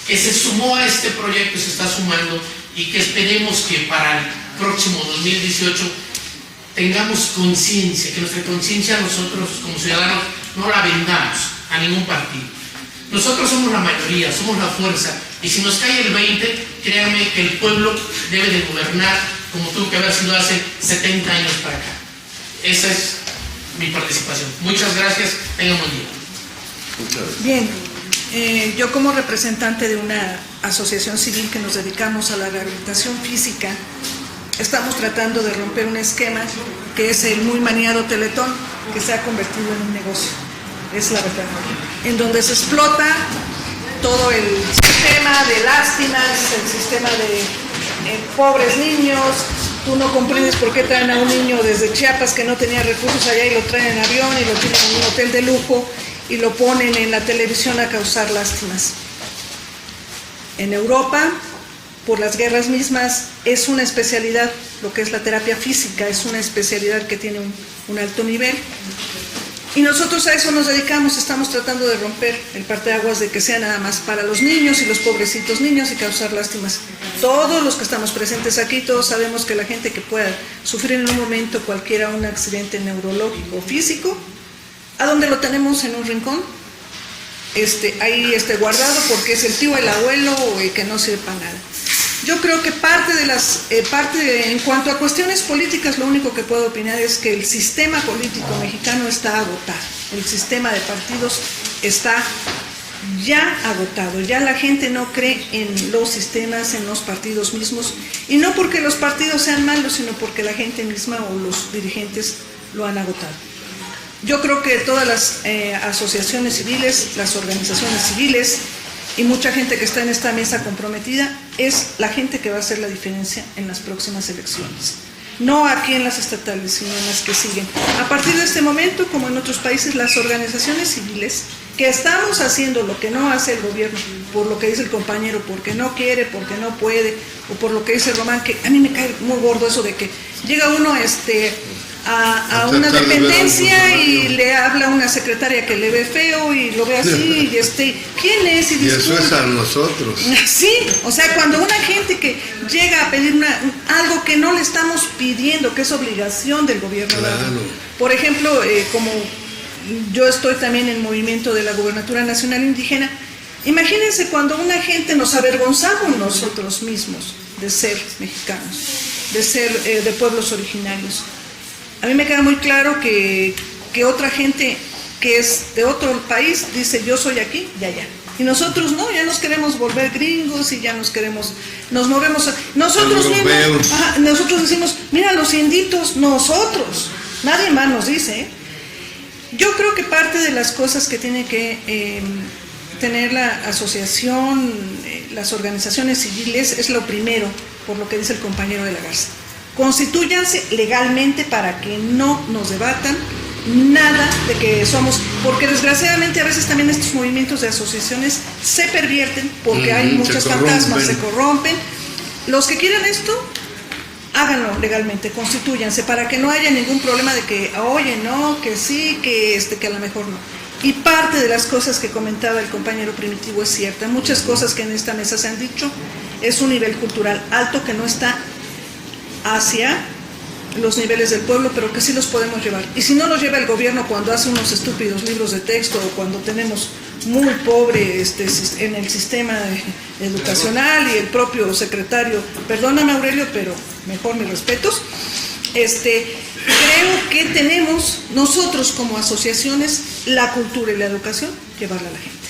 que se sumó a este proyecto, se está sumando, y que esperemos que para el próximo 2018 tengamos conciencia, que nuestra conciencia nosotros como ciudadanos no la vendamos a ningún partido. Nosotros somos la mayoría, somos la fuerza, y si nos cae el 20, créanme que el pueblo debe de gobernar como tuvo que haber sido hace 70 años para acá. Esa es mi participación. Muchas gracias, tengan buen día. Bien, yo como representante de una asociación civil que nos dedicamos a la rehabilitación física, estamos tratando de romper un esquema que es el muy maniado Teletón, que se ha convertido en un negocio, es la verdad, en donde se explota todo el sistema de lástimas, el sistema de pobres niños. Tú no comprendes por qué traen a un niño desde Chiapas que no tenía recursos allá y lo traen en avión y lo tienen en un hotel de lujo y lo ponen en la televisión a causar lástimas. En Europa, por las guerras mismas, es una especialidad, lo que es la terapia física, es una especialidad que tiene un alto nivel. Y nosotros a eso nos dedicamos, estamos tratando de romper el parteaguas de que sea nada más para los niños y los pobrecitos niños y causar lástimas. Todos los que estamos presentes aquí, todos sabemos que la gente que pueda sufrir en un momento cualquiera un accidente neurológico o físico, ¿a dónde lo tenemos? En un rincón, ahí guardado porque es el tío, el abuelo que no sirve para nada. Yo creo que en cuanto a cuestiones políticas, lo único que puedo opinar es que el sistema político mexicano está agotado. El sistema de partidos está ya agotado. Ya la gente no cree en los sistemas, en los partidos mismos. Y no porque los partidos sean malos, sino porque la gente misma o los dirigentes lo han agotado. Yo creo que todas las asociaciones civiles, las organizaciones civiles, y mucha gente que está en esta mesa comprometida, es la gente que va a hacer la diferencia en las próximas elecciones. No aquí en las estatales, sino en las que siguen. A partir de este momento, como en otros países, las organizaciones civiles, que estamos haciendo lo que no hace el gobierno, por lo que dice el compañero, porque no quiere, porque no puede, o por lo que dice Román, que a mí me cae muy gordo eso de que llega uno a una dependencia y le habla a una secretaria que le ve feo y lo ve así y ¿quién es? Y eso es a nosotros. Sí, o sea, cuando una gente que llega a pedir algo que no le estamos pidiendo, que es obligación del gobierno. Claro. Por ejemplo, como yo estoy también en movimiento de la Gobernatura Nacional Indígena, imagínense cuando una gente nos avergonzamos nosotros mismos de ser mexicanos, de ser de pueblos originarios. A mí me queda muy claro que otra gente que es de otro país dice yo soy aquí y allá. Y nosotros no, ya nos queremos volver gringos y ya nos movemos. Nosotros mismos, nosotros decimos, mira los inditos, nosotros, nadie más nos dice, ¿eh? Yo creo que parte de las cosas que tiene que tener la asociación, las organizaciones civiles, es lo primero, por lo que dice el compañero de la Garza. Constitúyanse legalmente para que no nos debatan nada de que somos, porque desgraciadamente a veces también estos movimientos de asociaciones se pervierten porque hay muchos fantasmas, se corrompen. Los que quieran esto, háganlo legalmente, constitúyanse para que no haya ningún problema de que, oye, no, que sí, que a lo mejor no. Y parte de las cosas que comentaba el compañero Primitivo es cierta. Muchas cosas que en esta mesa se han dicho, es un nivel cultural alto que no está hacia los niveles del pueblo, pero que sí los podemos llevar. Y si no los lleva el gobierno cuando hace unos estúpidos libros de texto o cuando tenemos muy pobre en el sistema educacional y el propio secretario, perdóname Aurelio, pero mejor mis respetos, creo que tenemos nosotros como asociaciones la cultura y la educación llevarla a la gente.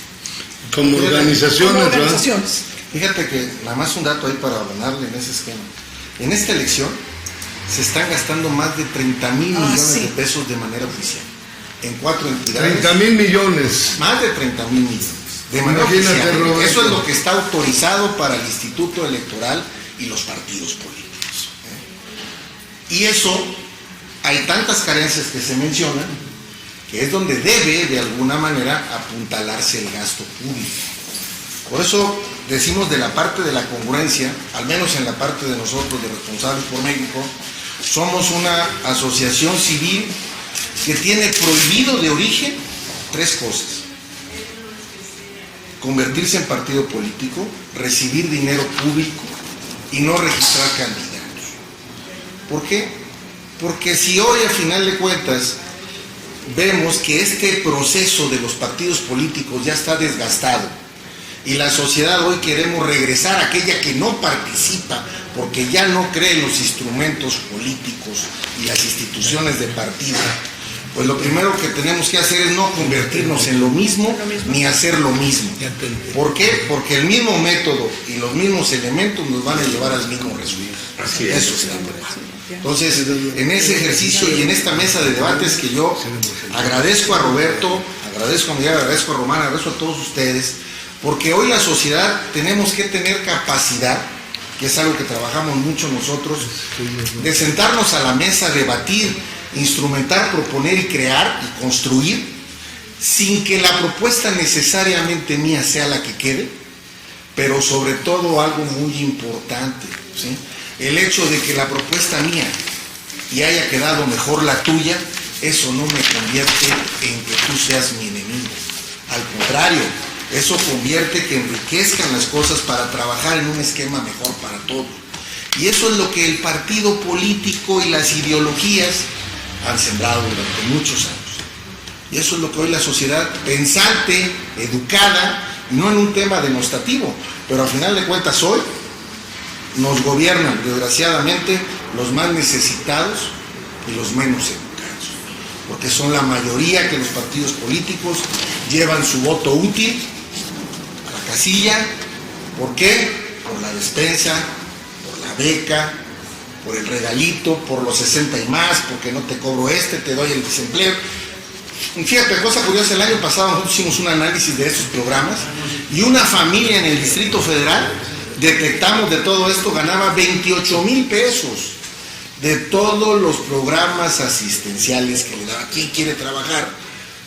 Como organizaciones. Fíjate que nada más un dato ahí para abonarle en ese esquema. En esta elección se están gastando más de 30,000 millones de pesos de manera oficial. En 4 entidades. 30,000 millones. Más de 30,000 millones. De manera oficial. Roberto. Eso es lo que está autorizado para el Instituto Electoral y los partidos políticos. Y eso, hay tantas carencias que se mencionan, que es donde debe de alguna manera apuntalarse el gasto público. Por eso decimos de la parte de la congruencia, al menos en la parte de nosotros, de Responsables por México, somos una asociación civil que tiene prohibido de origen 3 cosas: convertirse en partido político, recibir dinero público y no registrar candidatos. ¿Por qué? Porque si hoy a final de cuentas vemos que este proceso de los partidos políticos ya está desgastado y la sociedad hoy queremos regresar a aquella que no participa porque ya no cree en los instrumentos políticos y las instituciones de partido, pues lo primero que tenemos que hacer es no convertirnos en lo mismo ni hacer lo mismo. ¿Por qué? Porque el mismo método y los mismos elementos nos van a llevar al mismo resultado. Eso se da. Entonces, en ese ejercicio y en esta mesa de debates que yo agradezco a Roberto, agradezco a Miguel, agradezco a Román, agradezco a todos ustedes, porque hoy la sociedad tenemos que tener capacidad, que es algo que trabajamos mucho nosotros, de sentarnos a la mesa, debatir, instrumentar, proponer y crear y construir, sin que la propuesta necesariamente mía sea la que quede, pero sobre todo algo muy importante, ¿sí? El hecho de que la propuesta mía y haya quedado mejor la tuya, eso no me convierte en que tú seas mi enemigo. Al contrario, eso convierte que enriquezcan las cosas para trabajar en un esquema mejor para todos. Y eso es lo que el partido político y las ideologías han sembrado durante muchos años. Y eso es lo que hoy la sociedad pensante, educada, no en un tema denostativo, pero al final de cuentas hoy nos gobiernan, desgraciadamente, los más necesitados y los menos educados, porque son la mayoría que los partidos políticos llevan su voto útil a la casilla. ¿Por qué? Por la despensa, por la beca, por el regalito, por los 60 y más, porque no te cobro te doy el desempleo. Fíjate, cosa curiosa, el año pasado nosotros hicimos un análisis de estos programas y una familia en el Distrito Federal, detectamos de todo esto, ganaba 28,000 pesos de todos los programas asistenciales que le daba. ¿Quién quiere trabajar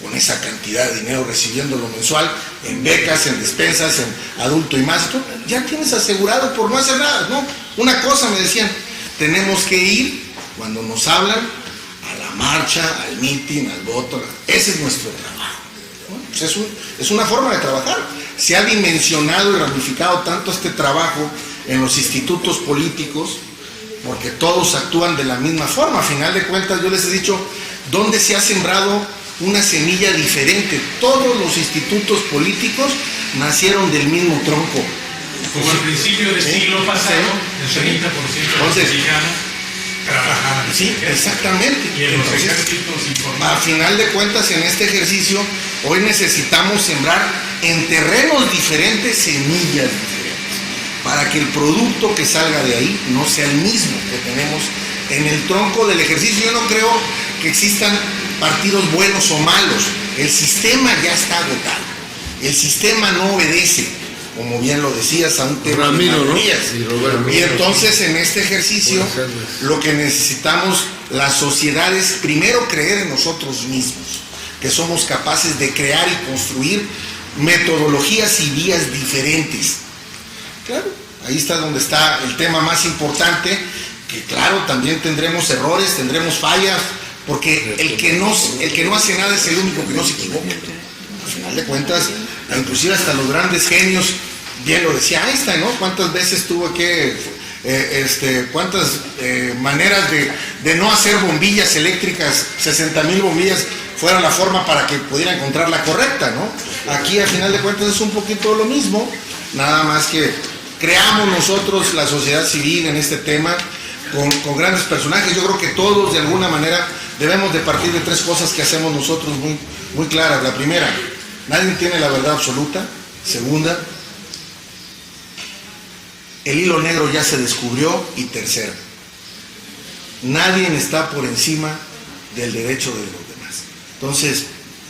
con esa cantidad de dinero recibiéndolo mensual en becas, en despensas, en adulto y más? Tú ya tienes asegurado por no hacer nada, ¿no? Una cosa me decían, tenemos que ir cuando nos hablan a la marcha, al mitin, al voto. Ese es nuestro trabajo. Pues es una forma de trabajar. Se ha dimensionado y ramificado tanto este trabajo en los institutos políticos porque todos actúan de la misma forma. A final de cuentas, yo les he dicho, ¿dónde se ha sembrado una semilla diferente? Todos los institutos políticos nacieron del mismo tronco. Como al principio del siglo pasado, el 30% de los mexicanos trabajaban. Sí, exactamente. Y en los ejércitos informales. A final de cuentas, en este ejercicio, hoy necesitamos sembrar en terrenos diferentes, semillas diferentes, para que el producto que salga de ahí no sea el mismo que tenemos en el tronco del ejercicio. Yo no creo que existan partidos buenos o malos, el sistema ya está agotado, el sistema no obedece, como bien lo decías, a un tema de mayorías. Y entonces en este ejercicio lo que necesitamos las sociedades, primero creer en nosotros mismos, que somos capaces de crear y construir metodologías y vías diferentes. Claro, ahí está donde está el tema más importante, que claro, también tendremos errores, tendremos fallas, porque el que no hace nada es el único que no se equivoca. Al final de cuentas, inclusive hasta los grandes genios, bien lo decía Einstein, ¿no? ¿Cuántas veces tuvo que, cuántas maneras de no hacer bombillas eléctricas, 60,000 bombillas, fuera la forma para que pudiera encontrar la correcta, ¿no? Aquí al final de cuentas es un poquito lo mismo, nada más que creamos nosotros la sociedad civil en este tema con grandes personajes. Yo creo que todos de alguna manera debemos de partir de tres cosas que hacemos nosotros muy claras. La primera, nadie tiene la verdad absoluta. Segunda, el hilo negro ya se descubrió. Y tercera, nadie está por encima del derecho de los demás. Entonces,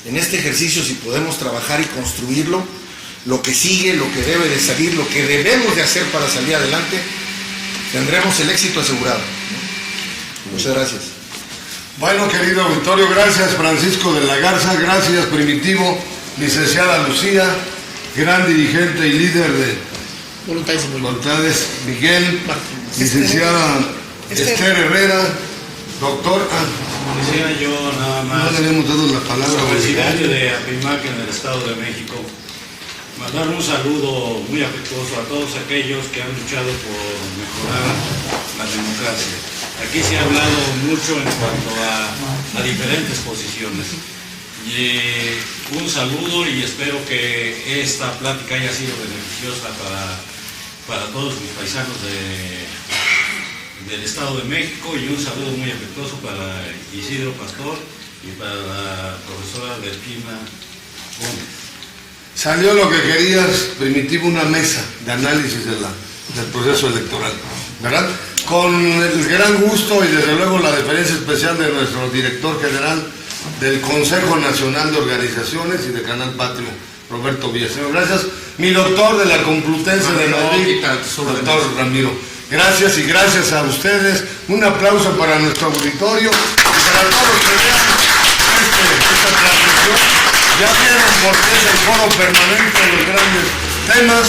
en este ejercicio, si podemos trabajar y construirlo, lo que sigue, lo que debe de salir, lo que debemos de hacer para salir adelante, tendremos el éxito asegurado. Muchas gracias. Bueno, querido auditorio, gracias Francisco de la Garza, gracias Primitivo, licenciada Lucía, gran dirigente y líder de Voluntades Miguel, licenciada Esther Herrera, doctor. Quisiera yo nada más, no le hemos dado la palabra al presidente de APIMAC en el Estado de México, mandar un saludo muy afectuoso a todos aquellos que han luchado por mejorar la democracia. Aquí se ha hablado mucho en cuanto a diferentes posiciones. Y un saludo y espero que esta plática haya sido beneficiosa para todos mis paisanos del Estado de México, y un saludo muy afectuoso para Isidro Pastor y para la profesora Delfina Gómez. Salió lo que querías, Primitivo, una mesa de análisis del proceso electoral, ¿verdad? Con el gran gusto y desde luego la deferencia especial de nuestro director general del Consejo Nacional de Organizaciones y de Canal Patrio, Roberto Villaseñor. Gracias, mi doctor de la Complutense de Madrid, doctor Ramiro. Gracias y gracias a ustedes. Un aplauso para nuestro auditorio y para todos los que vean esta transmisión. Ya vieron por qué es el foro permanente de los grandes temas,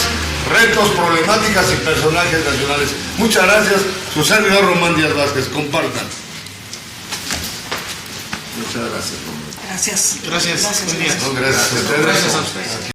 retos, problemáticas y personajes nacionales. Muchas gracias. Su servidor Román Díaz Vázquez. Compartan. Muchas gracias. Gracias. Gracias. Buen día. No, gracias a ustedes. Gracias a ustedes.